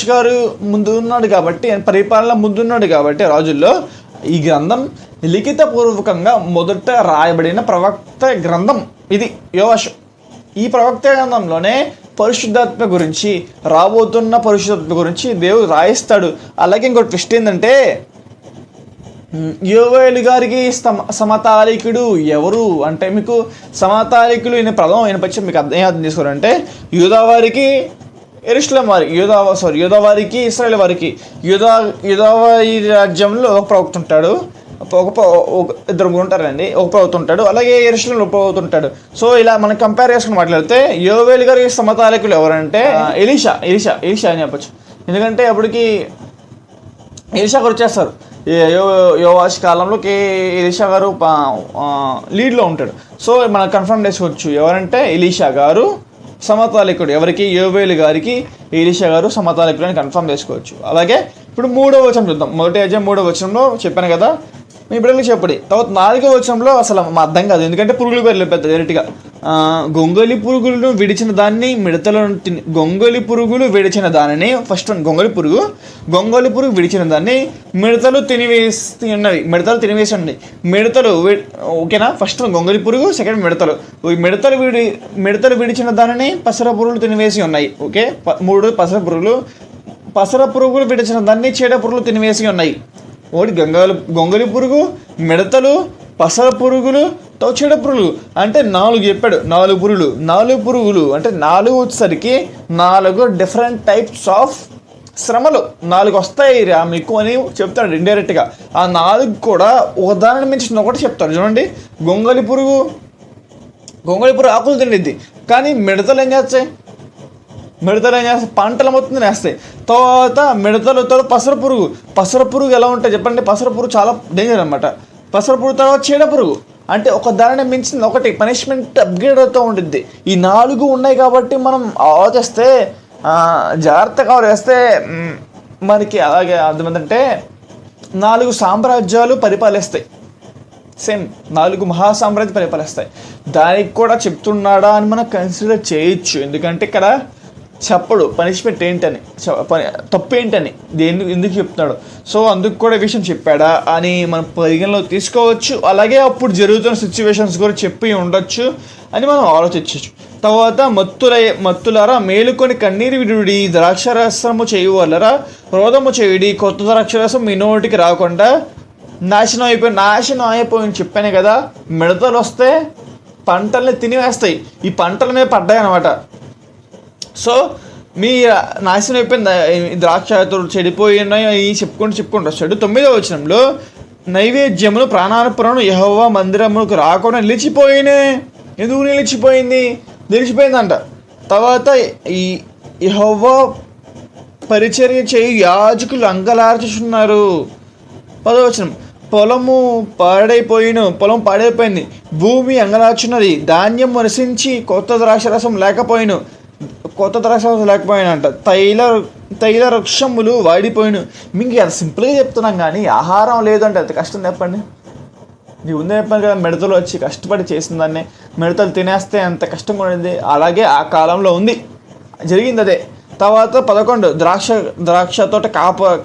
గారు ముందు ఉన్నాడు కాబట్టి, పరిపాలన ముందున్నాడు కాబట్టి రాజుల్లో ఈ గ్రంథం లిఖితపూర్వకంగా మొదట రాయబడిన ప్రవక్త గ్రంథం ఇది యోవాషు. ఈ ప్రవక్త గ్రంథంలోనే పరిశుద్ధాత్మ గురించి, రాబోతున్న పరిశుద్ధాత్మ గురించి దేవుడు రాయిస్తాడు. అలాగే ఇంకో ట్విస్ట్ ఏంటంటే, యోవేలు గారికి సమతాలికుడు ఎవరు అంటే, మీకు సమతాలికులు ఈయన పదం వినపచ్చి మీకు అర్థం చేసుకోవాలంటే, యూదావారికి యెరూషలేము వారికి, యూదావారికి ఇశ్రాయేలు వారికి, యూదావారి రాజ్యంలో ఒక ప్రవక్త ఉంటాడు, ఇద్దరు ఉంటారండి, ఒక ప్రవక్త ఉంటాడు. అలాగే యెరూషలేములో ఒక ప్రవక్త ఉంటాడు. సో ఇలా మనం కంపేర్ చేసుకుని మాట్లాడితే యోవేలు గారి సమతాలికులు ఎవరంటే ఎలీషా అని చెప్పచ్చు. ఎందుకంటే అప్పటికి ఎలీషా గారు వచ్చేస్తారు. యోవాషు కాలంలోకి ఎలీషా గారు లీడ్లో ఉంటాడు. సో మనం కన్ఫర్మ్ చేసుకోవచ్చు ఎవరంటే ఎలీషా గారు సమతాలికుడు. ఎవరికి? యోవేలు గారికి ఎలీషా గారు సమతాలికుడు అని కన్ఫర్మ్ చేసుకోవచ్చు. అలాగే ఇప్పుడు 3వ వచనం చూద్దాం. మొదటి అధ్యాయం 3వ వచనంలో చెప్పాను కదా, మీ బిడ్డలకు చెప్పండి. తర్వాత 4వ వచనంలో అసలు మా అర్థం కాదు, ఎందుకంటే పురుగుల పేర్లు పెద్ద డైరెక్ట్గా గొంగలి పురుగులను విడిచిన దాన్ని గొంగలి పురుగులు విడిచిన దానిని, ఫస్ట్ వన్ గొంగలి పురుగు విడిచిన దాన్ని మిడతలు తినివేసి ఉన్నవి. మిడతలు ఓకేనా? ఫస్ట్ గొంగలి పురుగు, సెకండ్ మిడతలు. మిడతలు విడిచిన దానిని పసర పురుగులు తినివేసి ఉన్నాయి. ఓకే, 3 పసర పురుగులు విడిచిన దాన్ని చీడ పురుగులు తినివేసి ఉన్నాయి. ఒకటి గొంగలి పురుగు, మిడతలు, పసర పురుగులు, చీడ పురుగులు అంటే 4 చెప్పాడు. 4 పురుగులు అంటే 4 వచ్చేసరికి 4 డిఫరెంట్ టైప్స్ ఆఫ్ శ్రమలు 4 వస్తాయి రా మీకు అని చెప్తాడు ఇండైరెక్ట్గా. ఆ 4 కూడా ఒకదానిని మించిన ఒకటి చెప్తాడు. చూడండి, గొంగలి పురుగు ఆకులు తిండిద్ది, కానీ మిడతలు ఏం చేస్తాయి? మిడతలు ఏం చేస్తాయి, పంటల మొత్తం తినేస్తాయి. తర్వాత మిడతలు పసర పురుగు ఎలా ఉంటాయి చెప్పండి? పసర పురుగు చాలా డేంజర్ అనమాట. పసర పురుగు తర్వాత చీడ పురుగు, అంటే ఒక దానిని మించింది ఒకటి, పనిష్మెంట్ అప్గ్రేడ్ అవుతూ ఉంటుంది. ఈ 4 ఉన్నాయి కాబట్టి మనం ఆలోచిస్తే జాగ్రత్తగా వేస్తే మనకి అలాగే అర్థమైందంటే 4 సామ్రాజ్యాలు పరిపాలిస్తాయి. సేమ్ 4 మహాసామ్రాజ్యాలు పరిపాలిస్తాయి. దానికి కూడా చెప్తున్నాడా అని మనం కన్సిడర్ చేయొచ్చు. ఎందుకంటే ఇక్కడ చెప్పడు పనిష్మెంట్ ఏంటని, తప్పు ఏంటని, ఎందుకు చెప్తున్నాడు. సో అందుకు కూడా విషయం చెప్పాడా అని మనం పరిగణలో తీసుకోవచ్చు. అలాగే అప్పుడు జరుగుతున్న సిచ్యువేషన్స్ కూడా చెప్పి ఉండొచ్చు అని మనం ఆలోచించవచ్చు. తర్వాత మత్తులారా మేలుకొని కన్నీరు విడుడి, ద్రాక్షరసము చేయవలరా రోధము చేయుడి, కొత్త ద్రాక్షరసం మీ నోటికి రాకుండా నాశనం అయిపోయింది చెప్పాను కదా. మిడతలు వస్తే పంటల్ని తినివేస్తాయి. ఈ పంటల మీద పడ్డాయి అన్నమాట. సో మీ నాశనం అయిపోయింది, ద్రాక్ష చెడిపోయినాయి చెప్పుకుంటూ వచ్చాడు. 9వ వచనంలో నైవేద్యములు ప్రాణార్పణను యెహోవా మందిరములకు రాకుండా నిలిచిపోయినాయి. ఎందుకు నిలిచిపోయిందంట. తర్వాత ఈ యెహోవా పరిచర్య చేయి యాజకులు అంగలార్చుచున్నారు. 10వ వచనం పొలం పాడైపోయింది, భూమి అంగలార్చున్నది, ధాన్యం నశించి కొత్త ద్రాక్షరసం లేకపోయినంట, తైల వృక్షములు వాడిపోయిను. మీకు అది సింపుల్గా చెప్తున్నాం కానీ ఆహారం లేదంటే అది కష్టం చెప్పండి. నీకు ఉందే చెప్పాను కదా, మిడతలు వచ్చి కష్టపడి చేసిన దాన్ని మిడతలు తినేస్తే అంత కష్టంగా ఉండేది. అలాగే ఆ కాలంలో జరిగింది అదే. తర్వాత 11 ద్రాక్ష తోట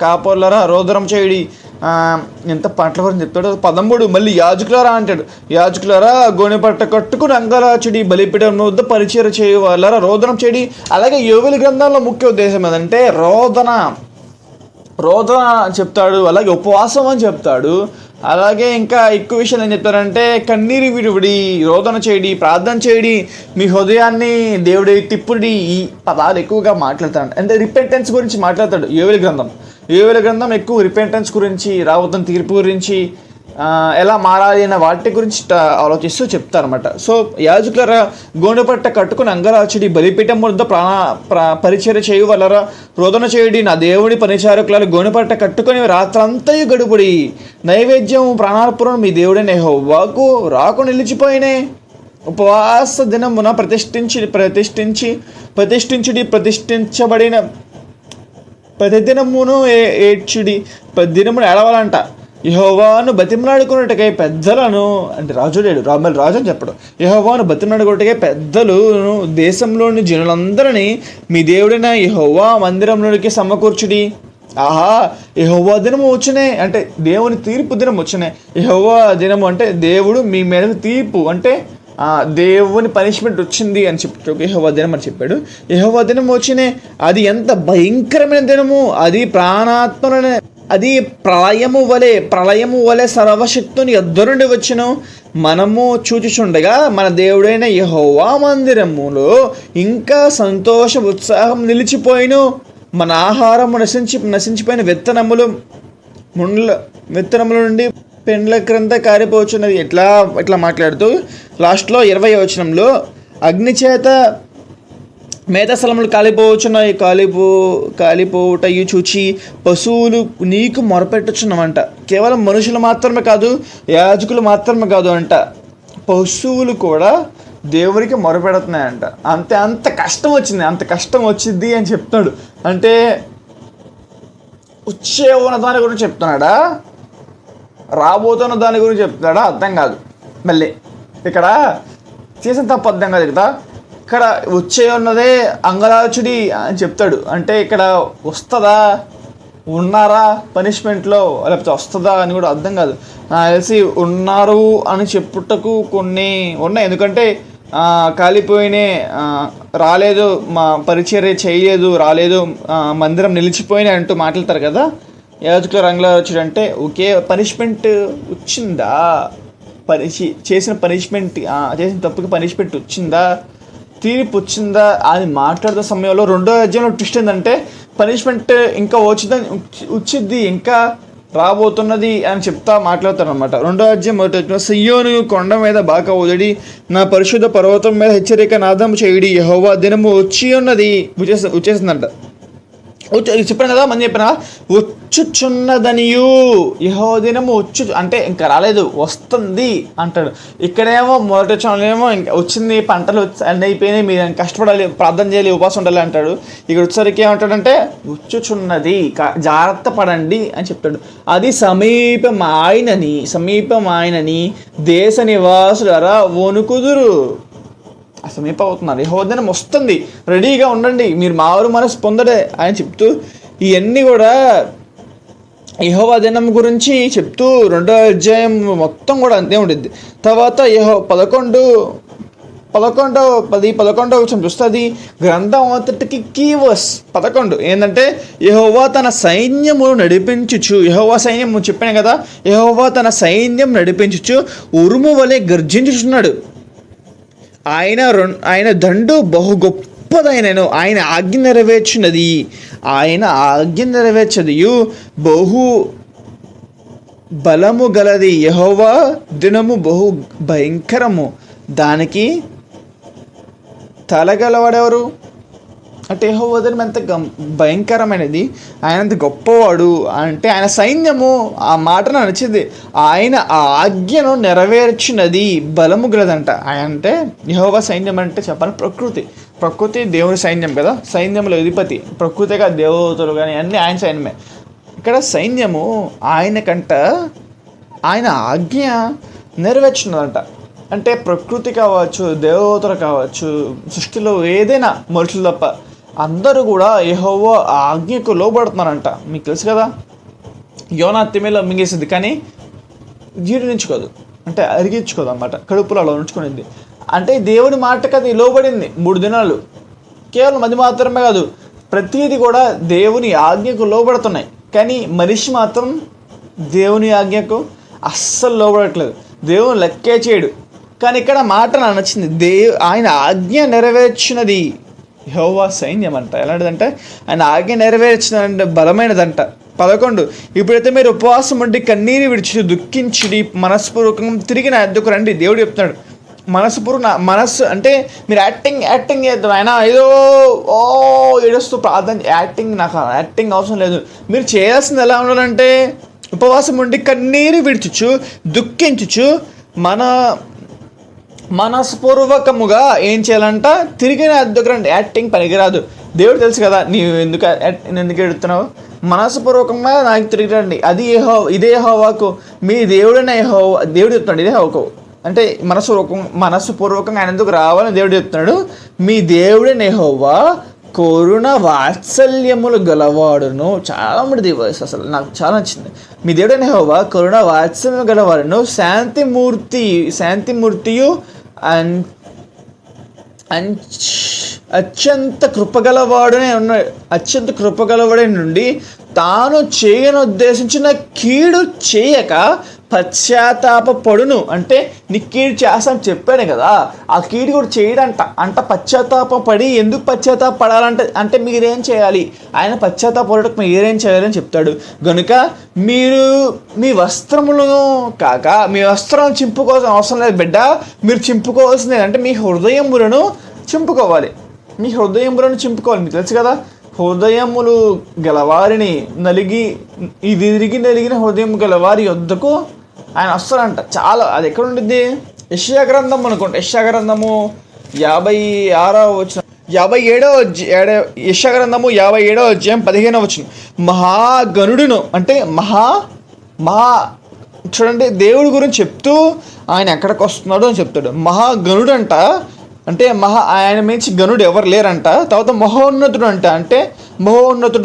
కాపర్లరా రోదనం చేయడి, ఎంత పంటల గురించి చెప్తాడు. 13 మళ్ళీ యాజకులరా అంటాడు. యాజకులరా గోనెపట్ట కట్టుకుని అంగలాచుడి, బలిపీఠం వద్ద పరిచయం చేయవాలరా రోదనం చేయడి. అలాగే యోవేలు గ్రంథంలో ముఖ్య ఉద్దేశం ఏదంటే రోదన చెప్తాడు. అలాగే ఉపవాసం అని చెప్తాడు. అలాగే ఇంకా ఎక్కువ విషయాలు ఏం చెప్తారంటే కన్నీరు విడివిడి, రోదన చేయడి, ప్రార్థన చేయడి, మీ హృదయాన్ని దేవుడి తిప్పుడి. ఈ పదాలు ఎక్కువగా మాట్లాడతాడు. అంటే రిపెంటెన్స్ గురించి మాట్లాడతాడు యోవేలు గ్రంథం ఎక్కువ రిపెంటెన్స్ గురించి, రాబోతున్న తీర్పు గురించి, ఎలా మారాలి అన్న వాటి గురించి ఆలోచిస్తూ చెప్తారనమాట. సో యాజకులరా గోనెపట్ట కట్టుకుని అంగరాచుడి, బలిపీఠం వద్ద పరిచర్య చేయవలరా రోదన చేయుడి, నా దేవుడి పరిచారకుల గోనెపట్ట కట్టుకొని రాత్రంతయు గడుపుడి, నైవేద్యం ప్రాణార్పణం మీ దేవుడైన యెహోవాకు రాకు నిలిచిపోయినాయి. ఉపవాస దినమున ప్రతిష్ఠించబడిన ప్రతిదినమును ఏడ్చుడి, ప్రతిదినమును ఏడవాలంట. యెహోవాను బతిమలాడుకున్నట్టుకై పెద్దలను, అంటే రాజు అని చెప్పడం, యెహోవాను బతిమలాడుకున్నట్టుకై పెద్దలను దేశంలోని జనులందరినీ మీ దేవుడైన యెహోవా మందిరంలోనికి సమకూర్చుడి. ఆహా, యెహోవా దినము వచ్చినాయి అంటే దేవుని తీర్పు దినం వచ్చినాయి. యెహోవా దినము అంటే దేవుడు మీ మీద తీర్పు, అంటే దేవుని పనిష్మెంట్ వచ్చింది అని చెప్పాడు. యెహోవా దినం అని చెప్పాడు. యెహోవా దినం వచ్చినాయి. అది ఎంత భయంకరమైన దినము, అది ప్రాణాత్మలనే, అది ప్రళయము వలె సర్వశక్తుని యొద్ద నుండి వచ్చును. మనము చూచుచుండగా మన దేవుడైన యెహోవా మందిరములో ఇంకా సంతోష ఉత్సాహం నిలిచిపోయిను. మన ఆహారము నశించిపోయిన విత్తనముల నుండి పెండ్ల క్రింద కారిపోచున్నది. ఇట్లా మాట్లాడుతూ లాస్ట్లో 20వ వచనంలో అగ్ని చేత మేతస్థలములు కాలిపోవుటయు చూచి పశువులు నీకు మొరపెట్టుచున్నామంట. కేవలం మనుషులు మాత్రమే కాదు, యాజకులు మాత్రమే కాదు అంట, పశువులు కూడా దేవుడికి మొరపెడుతున్నాయంట. అంత కష్టం వచ్చింది అని చెప్తున్నాడు. అంటే వచ్చే ఉన్న దాని గురించి చెప్తున్నాడా, రాబోతున్న దాని గురించి చెప్తున్నాడా అర్థం కాదు. మళ్ళీ ఇక్కడ చేసిన తప్పు అర్థం కాదు కదా. ఇక్కడ వచ్చే ఉన్నదే అంగరాచుడి అని చెప్తాడు. అంటే ఇక్కడ ఉన్నారా పనిష్మెంట్లో, లేకపోతే వస్తుందా అని కూడా అర్థం కాదు. నాకు తెలిసి ఉన్నారు అని చెప్పుటకు కొన్ని ఉన్నాయి. ఎందుకంటే కాలిపోయినాయి, రాలేదు, మా పరిచర్య చేయలేదు, రాలేదు, మందిరం నిలిచిపోయినాయి అంటూ మాట్లాడతారు కదా. యాజకుల రంగులో వచ్చాడంటే ఓకే, పనిష్మెంట్ వచ్చిందా, చేసిన తప్పుకి పనిష్మెంట్ వచ్చిందా, తీర్పు వచ్చిందా అని మాట్లాడుతున్న సమయంలో 2వ అధ్యాయంలో ట్విస్ట్ ఏంటంటే పనిష్మెంట్ ఇంకా వచ్చిద్ది, ఇంకా రాబోతున్నది అని చెప్తా మాట్లాడతారు అనమాట. 2వ అధ్యాయం 1వ వచనం, సియోను కొండ మీద బాకా ఊదడి, నా పరిశుద్ధ పర్వతం మీద హెచ్చరిక నాదము చేయుడి, యెహోవా దినము వచ్చి ఉన్నది. వచ్చేసిందంట. చెప్పాను కదా, మంది చెప్పిన వచ్చుచున్నదనియు, యెహోవా దినము అంటే ఇంకా రాలేదు, వస్తుంది అంటాడు. ఇక్కడేమో మొదటి వచనంలో ఇంకా వచ్చింది, పంటలు అన్నీ అయిపోయినాయి, మీరు కష్టపడాలి, ప్రార్థన చేయాలి, ఉపవాసం ఉండాలి అంటాడు. ఇక్కడ వచ్చేసరికి ఏమంటాడంటే వచ్చుచున్నది, జాగ్రత్త పడండి అని చెప్తాడు. అది సమీపమాయనని దేశ నివాసులారా వణుకుదురు. సమీపం అవుతున్నారు, యెహోవా దినం వస్తుంది, రెడీగా ఉండండి, మీరు మారు మనసు పొందడే అని చెప్తూ ఇవన్నీ కూడా యెహోవా దినం గురించి చెప్తూ 2వ అధ్యాయం మొత్తం కూడా అంతే ఉండిద్ది. తర్వాత 11వ వచనం చూస్తుంది. గ్రంథం అంతటికి కీవర్స్ 11 ఏంటంటే యెహోవా తన సైన్యమును నడిపించుచు, యెహోవా సైన్యం చెప్పాను కదా, యెహోవా తన సైన్యం నడిపించుచు ఉరుము వలె గర్జించుచున్నాడు. ఆయన దండు బహు గొప్పదైనను, ఆయన ఆజ్ఞ నెరవేర్చినది, బహు బలము గలది. యెహోవా దినము బహు భయంకరము, దానికి తలగలవాడెవరు అంటే యెహోవా దినం ఎంత భయంకరమైనది, ఆయన ఎంత గొప్పవాడు అంటే ఆయన సైన్యము. ఆ మాటను నచ్చింది, ఆయన ఆ ఆజ్ఞను నెరవేర్చినది బలము గలదంట. ఆయన అంటే యెహోవా సైన్యం అంటే చెప్పాలి ప్రకృతి దేవుని సైన్యం కదా, సైన్యంలో అధిపతి ప్రకృతిగా, దేవతలు కానీ అన్నీ ఆయన సైన్యమే. ఇక్కడ సైన్యము ఆయనకంట ఆయన ఆజ్ఞ నెరవేర్చినదంట. అంటే ప్రకృతి కావచ్చు, దేవతలు కావచ్చు, సృష్టిలో ఏదైనా మనుషులు తప్ప అందరూ కూడా యెహోవా ఆజ్ఞకు లోబడుతున్నారంట. మీకు తెలుసు కదా, యోనా తిమిలో మింగేసింది కానీ జీర్ణించుకోదు, అంటే అరిగించుకోదు అన్నమాట, కడుపులో అలా ఉంచుకునేది. అంటే దేవుని మాటకు అది లోబడింది 3 దినాలు. కేవలం అది మాత్రమే కాదు, ప్రతిదీ కూడా దేవుని ఆజ్ఞకు లోబడుతున్నాయి. కానీ మనిషి మాత్రం దేవుని ఆజ్ఞకు అస్సలు లోబడట్లేదు, దేవుని లెక్కే చేయడు. కానీ ఇక్కడ మాట నాకు నచ్చింది, ఆయన ఆజ్ఞ నెరవేర్చినది యెహోవా సైన్యం అంట. ఎలాంటిదంటే ఆయన ఆజ్ఞ నెరవేర్చినంటే బలమైనదంట. 11 ఇప్పుడైతే మీరు ఉపవాసం ఉండి కన్నీరు విడిచి దుఃఖించి మనస్పూర్వకంగా తిరిగి నా ఎద్దుకు రండి. దేవుడు చెప్తున్నాడు, మనస్సు అంటే మీరు యాక్టింగ్ చేద్దాం, ఆయన ఏదో ఏడుస్తూ ప్రార్థన, నాకు యాక్టింగ్ అవసరం లేదు. మీరు చేయాల్సింది ఎలా ఉండాలంటే ఉపవాసం ఉండి కన్నీరు విడిచుచు దుఃఖించుచు మనస్పూర్వకముగా ఏం చేయాలంట, తిరిగి నా దగ్గర యాక్టింగ్ పనికిరాదు. దేవుడు తెలుసు కదా నీవు ఎందుకు ఎడుతున్నావు, మనస్పూర్వకంగా నాకు తిరిగి రండి. ఇదే యెహోవాకు మీ దేవుడైన యెహోవా, దేవుడు చెప్తున్నాడు ఇదే యెహోవాకు అంటే మనస్సుపూర్వకంగా ఆయన ఎందుకు రావాలని దేవుడు చెప్తున్నాడు. మీ దేవుడైన యెహోవా కరుణ వాత్సల్యములు గలవాడును. చాలా మంది వాయిస్ అసలు నాకు చాలా నచ్చింది. మీ దేవుడైన యెహోవా కరుణ వాత్సల్యము గలవాడును, శాంతిమూర్తియు అత్యంత కృపగలవాడునే ఉన్నాడు. అత్యంత కృపగలవాడే నుండి తాను చేయనుద్దేశించిన కీడు చేయక పశ్చాత్తాపడును. అంటే నీ కీడు చేస్తాను చెప్పాను కదా, ఆ కీడు కూడా చేయడంట పశ్చాత్తాపడి. ఎందుకు పశ్చాత్తాపడాలంటే అంటే మీరేం చేయాలి, ఆయన పశ్చాత్తాపడటకు మీరేం చేయాలని చెప్తాడు. కనుక మీరు మీ వస్త్రములను కాక మీ వస్త్రం చింపుకోవాల్సిన అవసరం లేదు బిడ్డ. మీరు చింపుకోవాల్సింది అంటే మీ హృదయములను చింపుకోవాలి. మీకు తెలుసు కదా, హృదయములు గలవారిని నలిగిన హృదయం గలవారి యొద్దకు ఆయన వస్తారంట. చాలా అది ఎక్కడ ఉండిద్ది, యెషయా గ్రంథం అనుకోండి. యెషయా గ్రంథము 57వ అధ్యాయం 15వ వచనం. మహాగణుడును అంటే చూడండి, దేవుడి గురించి చెప్తూ ఆయన ఎక్కడికి వస్తున్నాడు అని చెప్తాడు. మహాగణుడు అంట, అంటే ఆయన మించి గనుడు ఎవరు లేరంట. తర్వాత మహోన్నతుడు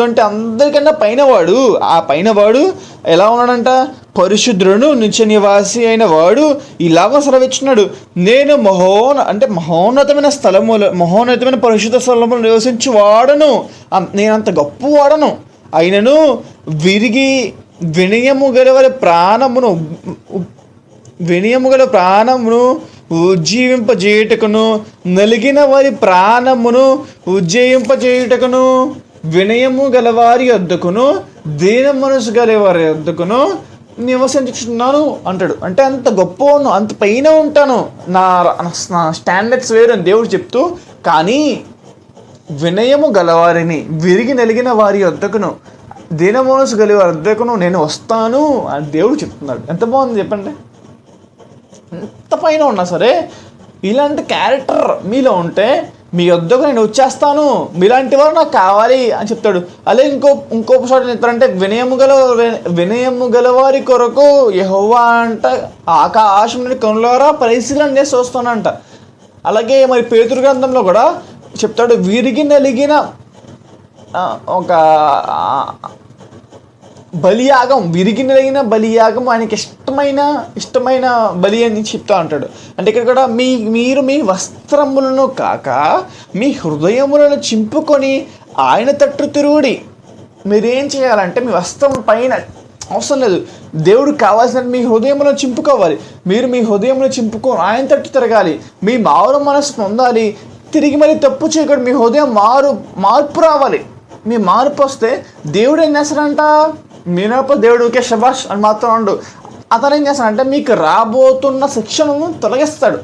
అంటే అందరికన్నా పైనవాడు. ఆ పైనవాడు ఎలా ఉన్నాడంట, పరిశుద్ధుడు నిత్య నివాసి అయిన వాడు ఇలాగ సెలవిచ్చినాడు, నేను మహోన్నతమైన పరిశుద్ధ స్థలములు నివసించి వాడను, నేనంత గొప్పవాడను. అయినను వినయము గల ప్రాణమును ఉజ్జీవింపజేయుటకును, నలిగిన వారి ప్రాణమును ఉజ్జీవింపజేయుటకును వినయము గలవారి వద్దకును దీన మనసు గలవారి వద్దకును నివసించుచున్నాను అంటాడు. అంటే అంత గొప్ప అంత పైన ఉంటాను, నా స్టాండర్డ్స్ వేరు అని దేవుడు చెప్తూ, కానీ వినయము గలవారిని విరిగి నలిగిన వారి వద్దకును దీన మనసు గల వారి వద్దకును నేను వస్తాను అని దేవుడు చెప్తున్నాడు. ఎంత బాగుంది చెప్పండి. ఎంత పైన ఉన్నా సరే ఇలాంటి క్యారెక్టర్ మీలో ఉంటే మీ వద్దకు నేను వచ్చేస్తాను, మీలాంటి వారు నాకు కావాలి అని చెప్తాడు. అలాగే ఇంకో చోట చెప్తారంటే వినయము గలవారి కొరకు యెహోవా అంట ఆకాశం నుండి కనులారా పరిశీలన చేసి వస్తానంట. అలాగే మరి పేతురు గ్రంథంలో కూడా చెప్తాడు, విరిగి నలిగిన ఒక బలియాగం, విరిగి నలిగిన బలియాగం ఆయనకి ఇష్టమైన బలి అని చెప్తా ఉంటాడు. అంటే ఇక్కడ కూడా మీరు మీ వస్త్రములను కాక మీ హృదయములను చింపుకొని ఆయన తట్టు తిరుగుడి. మీరేం చేయాలంటే మీ వస్త్రం పైన అవసరం లేదు, దేవుడికి కావాల్సిన మీ హృదయములను చింపుకోవాలి. మీరు మీ హృదయములను చింపుకొని ఆయన తట్టు తిరగాలి. మీ మారు మనసు పొందాలి, తిరిగి మళ్ళీ తప్పు చేయకూడదు. మీ హృదయం మార్పు రావాలి. మీ మార్పు వస్తే దేవుడు ఏం చేస్తాడంట, మీనప్ప దేవుడికే శబాష్ అని మాత్రం ఉండు, అతను ఏం చేస్తాడంటే మీకు రాబోతున్న శిక్షను తొలగిస్తాడు.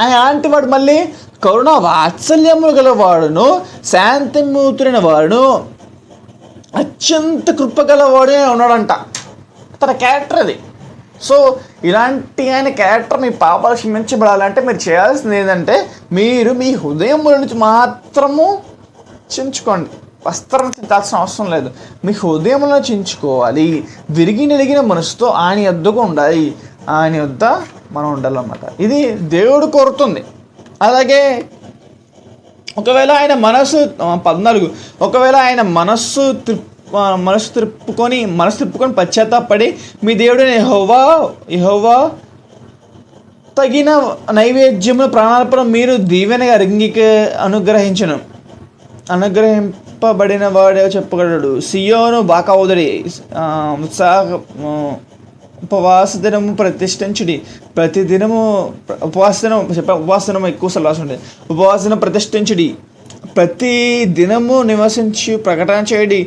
అలాంటి వాడు మళ్ళీ కరుణ వాత్సల్యములు గలవాడును శాంతిమూతులైన వాడును అత్యంత కృపగలవాడే ఉన్నాడంట. తన క్యారెక్టర్ అది. సో ఇలాంటి ఆయన క్యారెక్టర్ మీ పాపాలు క్షమించబడాలంటే మీరు చేయాల్సింది ఏంటంటే మీరు మీ హృదయముల నుంచి మాత్రము చించుకోండి. వస్త్రం చించాల్సిన అవసరం లేదు, మీ హృదయంలో చించుకోవాలి. విరిగి నలిగిన మనసుతో ఆయన వద్దకు ఉండాలి, ఆయన వద్ద మనం ఉండాలన్నమాట. ఇది దేవుడు కోరుతుంది. అలాగే ఒకవేళ ఆయన మనసు 14 ఒకవేళ ఆయన మనస్సు తిప్పుకొని పశ్చాత్తాపడి మీ దేవుడైన యెహోవా తగిన నైవేద్యములు ప్రాణార్పణ మీరు దీవెనగా అనుగ్రహింపబడిన వాడే చెప్పగలడు. సియోను బాకావుదడి ఉపవాస దినము ప్రతిష్ఠించుడి. ప్రతిదినము ఉపవాస దినం ఎక్కువసార్లు రాసుండే. ఉపవాస దినం ప్రతిష్ఠించుడి, ప్రతి దినము నివసించి ప్రకటన చేయడి.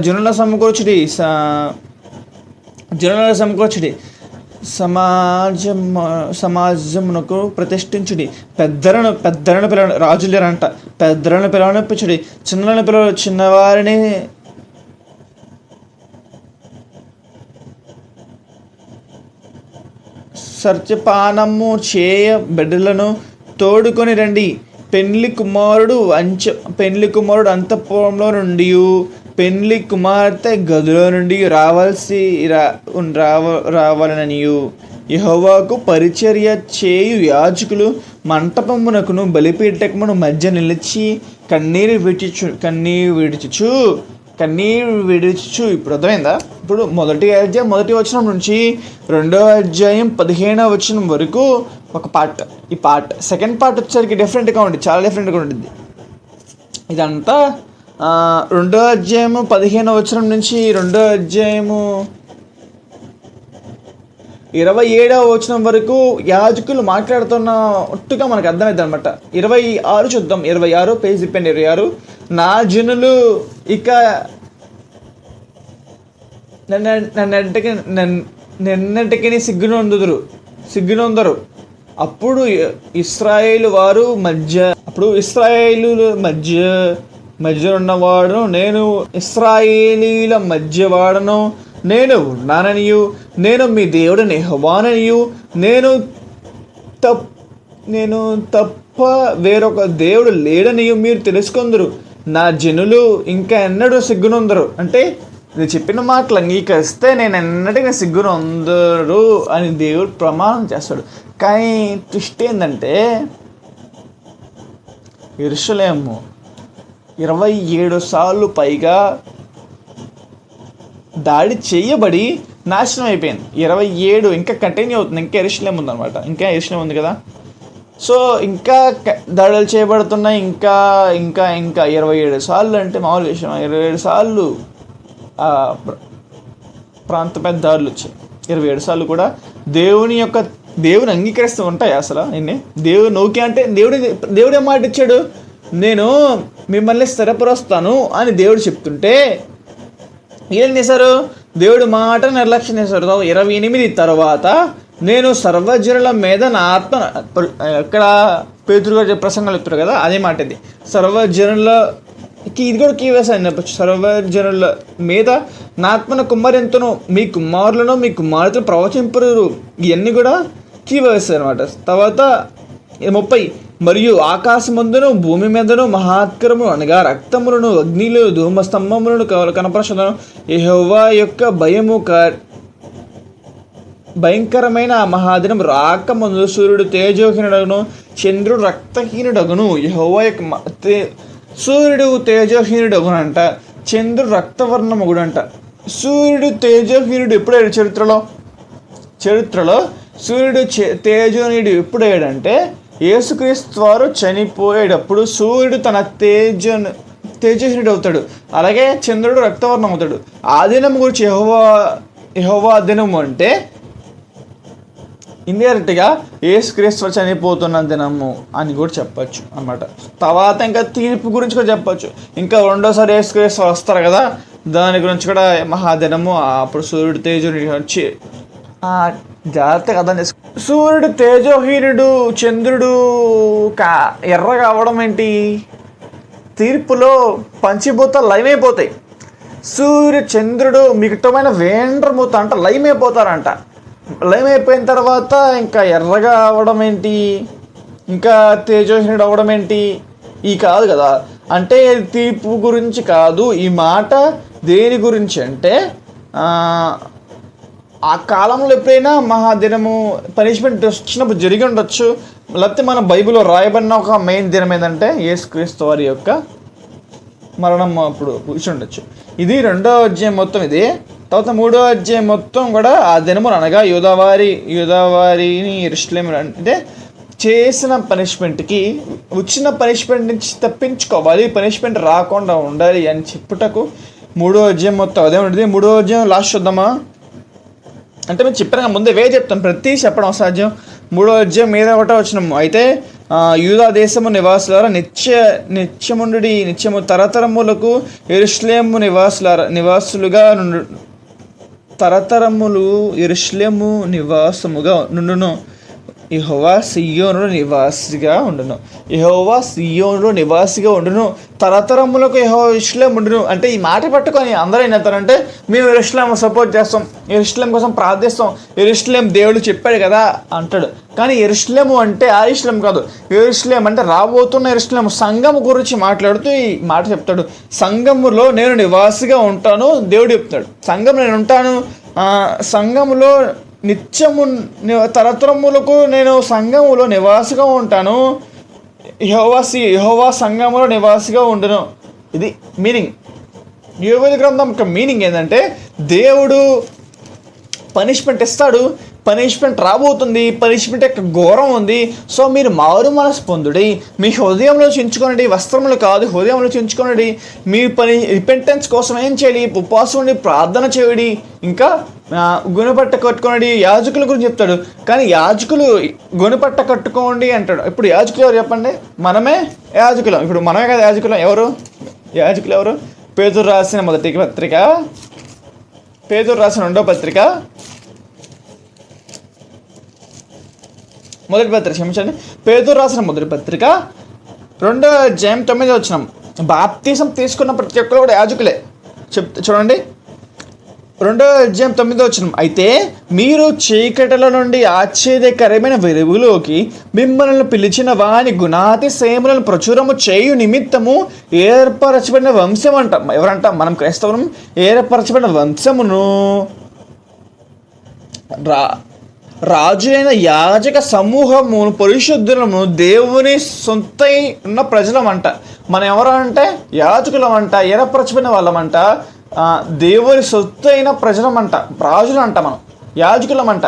జనుల సమకూర్చుడి. సమాజమునకు ప్రతిష్ఠించుడి. పెద్దలను పిలవ, రాజులు లేరంట, పెద్దలను పిలవనిపించుడి. చిన్నలను పిలవ, చిన్నవారిని సర్చపానము చేయ బిడ్డలను తోడుకొని రండి. పెండ్లి కుమారుడు అంతఃపురంలో నుండి పెండ్లి కుమార్తె గదిలో నుండి రావాలనియు యెహోవాకు పరిచర్య చేయు యాజకులు మంటపమునకును బలిపీఠమును మధ్య నిలిచి కన్నీరు విడిచుచు. ఇప్పుడు అర్థమైందా? ఇప్పుడు మొదటి వచనం నుంచి 2వ అధ్యాయం 15వ వచనం వరకు ఒక పార్ట్. ఈ పార్ట్ సెకండ్ పార్ట్ వచ్చేసరికి డిఫరెంట్గా ఉంటుంది, చాలా డిఫరెంట్గా ఉంటుంది. ఇదంతా 2వ అధ్యాయము 15వ వచనం నుంచి 2వ అధ్యాయము 27వ వచనం వరకు యాజకులు మాట్లాడుతున్నట్టుగా మనకు అర్థమవుతుంది అనమాట. 26 చూద్దాం. 26 పేజ్ తిప్పండి. 26 నా జనులు ఇక నిన్నటికి సిగ్గునొందరు. అప్పుడు ఇశ్రాయేలు మధ్య ఉన్నవాడును నేను ఇశ్రాయేలీల మధ్యవాడను నేను ఉన్నాననియు నేను మీ దేవుడని యెహోవాననియు నేను తప్ప వేరొక దేవుడు లేడనియు మీరు తెలుసుకొందురు. నా జనులు ఇంకా ఎన్నడూ సిగ్గునొందరు. అంటే నేను చెప్పిన మాటలు అంగీకరిస్తే నేను ఎన్నటికీ సిగ్గునొందరు అని దేవుడు ప్రమాణం చేస్తాడు. కానీ ట్విస్ట్ ఏంటంటే యెరూషలేము 27 సార్లు పైగా దాడి చేయబడి నాశనం అయిపోయింది. 27 ఇంకా కంటిన్యూ అవుతుంది. ఇంకా యెరూషలేము ఉందన్నమాట. ఇంకా యెరూషలేము ఉంది కదా. సో ఇంకా దాడులు చేయబడుతున్నాయి. ఇంకా ఇంకా ఇంకా 27 సార్లు అంటే మామూలు విషయం. 27 సార్లు ప్రాంతపై దాడులు వచ్చాయి. 27 సార్లు కూడా దేవుని అంగీకరిస్తూ ఉంటాయి అసలు. దేవుడు నోకి అంటే దేవుడే మాట ఇచ్చాడు, నేను మిమ్మల్ని స్థిరపరుస్తాను అని దేవుడు చెప్తుంటే ఏం చేశారు? దేవుడు మాట నిర్లక్ష్యం చేశారు. 28 తర్వాత నేను సర్వజనుల మీద నా ఆత్మ, ఇక్కడ పేతురు గారు ప్రసంగాలు చెప్తారు కదా, అదే మాట ఇది. సర్వజనులకి ఇది కూడా కీవేస్ అని చెప్పచ్చు. సర్వజనుల మీద నా ఆత్మను కుమ్మరింతును, మీ కుమారులను మీ కుమార్తెను ప్రవచింపరు. ఇవన్నీ కూడా కీవేస్ అనమాట. తర్వాత 30 మరియు ఆకాశమందును భూమి మీదను మహాత్కరము అనగా రక్తములను అగ్నిలు ధూమస్తంభములను కనపరచను. యెహోవా యొక్క భయంకరమైన ఆ మహాదినం రాకముందు సూర్యుడు తేజోహీనుడగును, చంద్రుడు రక్తహీనుడగును. యెహోవా యొక్క సూర్యుడు తేజోహీనుడగునంట, చంద్రుడు రక్తవర్ణమగుడంట. సూర్యుడు తేజోహీనుడు ఎప్పుడయ్యాడు? చరిత్రలో సూర్యుడు తేజోహీనుడు ఎప్పుడయ్యాడంటే యేసుక్రీస్తు వారు చనిపోయేటప్పుడు సూర్యుడు తన తేజోహీనుడు అవుతాడు, అలాగే చంద్రుడు రక్తవర్ణం అవుతాడు. ఆ దినం గురించి యెహోవా దినము అంటే ఇండైరెక్ట్గా యేసుక్రీస్తు వారు చనిపోతున్న దినము అని కూడా చెప్పచ్చు అన్నమాట. తర్వాత ఇంకా తీర్పు గురించి కూడా చెప్పచ్చు. ఇంకా రెండోసారి యేసుక్రీస్తు వారు వస్తారు కదా, దాని గురించి కూడా మహాదినము. అప్పుడు సూర్యుడు తేజోహీనుడు వచ్చి జాగ్రత్తగా అర్థం చేసుకో. సూర్యుడు తేజోహీనుడు, చంద్రుడు ఎర్రగా అవ్వడం ఏంటి? తీర్పులో పంచిభూతాలు లయమైపోతాయి. చంద్రుడు మిగటమైన వేండ్రమూత అంట లయమైపోతారంట. లయమైపోయిన తర్వాత ఇంకా ఎర్రగా అవ్వడం ఏంటి? ఇంకా తేజోహీనుడు అవ్వడం ఏంటి? ఈ కాదు కదా. అంటే తీర్పు గురించి కాదు ఈ మాట. దేని గురించి అంటే ఆ కాలంలో ఎప్పుడైనా మహాదినము పనిష్మెంట్ వచ్చినప్పుడు జరిగి ఉండొచ్చు. లేకపోతే మన బైబిల్లో రాయబడిన ఒక మెయిన్ దినం ఏంటంటే యేసుక్రీస్తు వారి యొక్క మరణం అప్పుడు కూర్చి ఉండొచ్చు. ఇది 2వ అధ్యాయం మొత్తం ఇది. తర్వాత 3వ అధ్యాయం మొత్తం కూడా ఆ దినములు అనగా యూదావారిని యెరూషలేము అంటే చేసిన పనిష్మెంట్కి వచ్చిన పనిష్మెంట్ నుంచి తప్పించుకోవాలి, పనిష్మెంట్ రాకుండా ఉండాలి అని చెప్పుటకు 3వ అధ్యాయం మొత్తం అదే ఉంటుంది. 3వ అధ్యాయం లాస్ట్ చూద్దామా? అంటే మేము చెప్పాను ముందే చెప్తాను, ప్రతి చెప్పడం అసాధ్యం. 3వ అధ్యాయం మీద 1వ వచనం. అయితే యూదా దేశము నివాసులారా నిత్యము తరతరములకు యెరూషలేము నివాసులుగా తరతరములు యెరూషలేము నివాసముగా నుండును. యెహోవా సియోనులో నివాసిగా ఉండును. తరతరములకు యెరూషలేము ఉండును. అంటే ఈ మాట పట్టుకొని అందరూ ఏం చేస్తారంటే మేము యెరూషలేము సపోర్ట్ చేస్తాం, యెరూషలేము కోసం ప్రార్థిస్తాం, యెరూషలేము దేవుడు చెప్పాడు కదా అంటాడు. కానీ యెరూషలేము అంటే ఆ యెరూషలేము కాదు. యెరూషలేము అంటే రాబోతున్న యెరూషలేము సంఘం గురించి మాట్లాడుతూ ఈ మాట చెప్తాడు. సంఘములో నేను నివాసిగా ఉంటాను దేవుడు చెప్తాడు. సంఘంలో నేను ఉంటాను, సంఘములో నిత్యము తరతరములకు నేను సంఘములో నివాసిగా ఉంటాను. యెహోవా సంఘములో నివాసిగా ఉండును. ఇది మీనింగ్. యోవేలు గ్రంథం యొక్క మీనింగ్ ఏంటంటే దేవుడు పనిష్మెంట్ ఇస్తాడు, పనిష్మెంట్ రాబోతుంది, పనిష్మెంట్ యొక్క ఘోరం ఉంది. సో మీరు మారు మనసు పొందుడి, మీ హృదయంలో చించుకోనండి, వస్త్రములు కాదు హృదయంలో చించుకోనండి. మీ రిపెంటెన్స్ కోసం ఏం చేయాలి? ఉపవాసం ఉండి ప్రార్థన చేయడి, ఇంకా గుణపట్ట కట్టుకోండి. యాజకుల గురించి చెప్తాడు, కానీ యాజకులు గుణపట్ట కట్టుకోండి అంటాడు. ఇప్పుడు యాజకులు ఎవరు చెప్పండి? మనమే యాజకులం. ఇప్పుడు మనమే కదా యాజకులం. యాజకులు ఎవరు? పేతురు రాసిన మొదటి పత్రిక, పేతురు రాసిన 2వ పత్రిక పేతురు రాసిన మొదటి పత్రిక 2వ అధ్యాయం 9వ వచనం. బాప్తీసం తీసుకున్న ప్రతి ఒక్కరు కూడా యాజకులే. చూడండి 2వ అధ్యాయం 9వ వచనం. అయితే మీరు చీకటిల నుండి ఆశ్చర్యకరమైన వెలుగులోకి మిమ్మల్ని పిలిచిన వాని గుణాతిశయములను ప్రచురము చేయు నిమిత్తము ఏర్పరచబడిన వంశం అంట. ఎవరంట? మనం క్రైస్తవులం. ఏర్పరచబడిన వంశమును, రాజులైన యాజక సమూహము, పరిశుద్ధులము, దేవుని సొంతై ఉన్న ప్రజలమంట. మనం ఎవరు అంటే యాజకులం అంట, ఏర్పరచబడిన వాళ్ళమంట, దేవుని సొత్తు అయిన ప్రజలమంట, రాజులు అంట, మనం యాజకులమంట.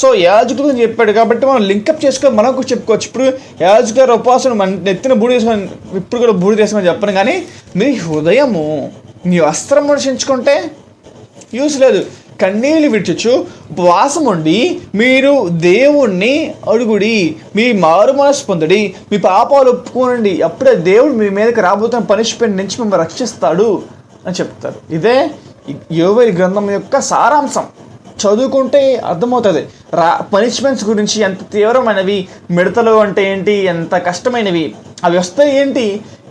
సో యాజకులు చెప్పాడు కాబట్టి మనం లింకప్ చేసుకొని మనకు చెప్పుకోవచ్చు. ఇప్పుడు యాజకుల ఉపవాసం మన నెత్తిన బూడి తీసుకొని, ఇప్పుడు కూడా బూడి తీసుకొని చెప్పను. కానీ మీ హృదయము, మీ వస్త్రం చించుకుంటే యూస్ లేదు. కన్నీళ్ళు విడిచొచ్చు ఉపవాసం ఉండి మీరు దేవుణ్ణి అడుగుడి, మీ మారు మనసు పొందుడి, మీ పాపాలు ఒప్పుకోనండి, అప్పుడే దేవుడు మీ మీదకి రాబోతున్న పనిష్మెంట్ నుంచి మిమ్మల్ని రక్షిస్తాడు అని చెప్తారు. ఇదే యోవేలు గ్రంథం యొక్క సారాంశం. చదువుకుంటే అర్థమవుతుంది పనిష్మెంట్స్ గురించి ఎంత తీవ్రమైనవి, మిడతలు అంటే ఏంటి, ఎంత కష్టమైనవి, అవి వస్తాయి ఏంటి,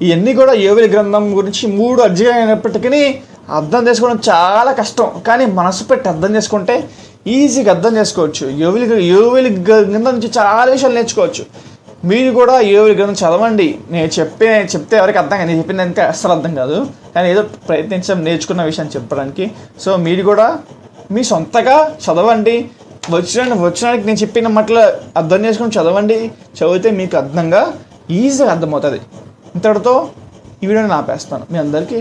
ఇవన్నీ కూడా యోవేలు గ్రంథం గురించి 3 అధ్యాయాలు అయినప్పటికీ అర్థం చేసుకోవడం చాలా కష్టం. కానీ మనసు పెట్టి అర్థం చేసుకుంటే ఈజీగా అర్థం చేసుకోవచ్చు. యోవేలు గ్రంథం నుంచి చాలా విషయాలు నేర్చుకోవచ్చు. మీరు కూడా యోవేలు గ్రంథం చదవండి. నేను చెప్తే ఎవరికి అర్థం కాదు, నేను చెప్పింది అంతే అస్సలు అర్థం కాదు, కానీ ఏదో నేర్చుకున్న విషయం చెప్పడానికి. సో మీరు కూడా మీ సొంతగా చదవండి. వచ్చినానికి నేను చెప్పిన మాటలు అర్థం చేసుకుని చదవండి. చదివితే మీకు ఈజీగా అర్థమవుతుంది. ఇంతటితో ఈ వీడియోని ఆపేస్తాను. మీ అందరికీ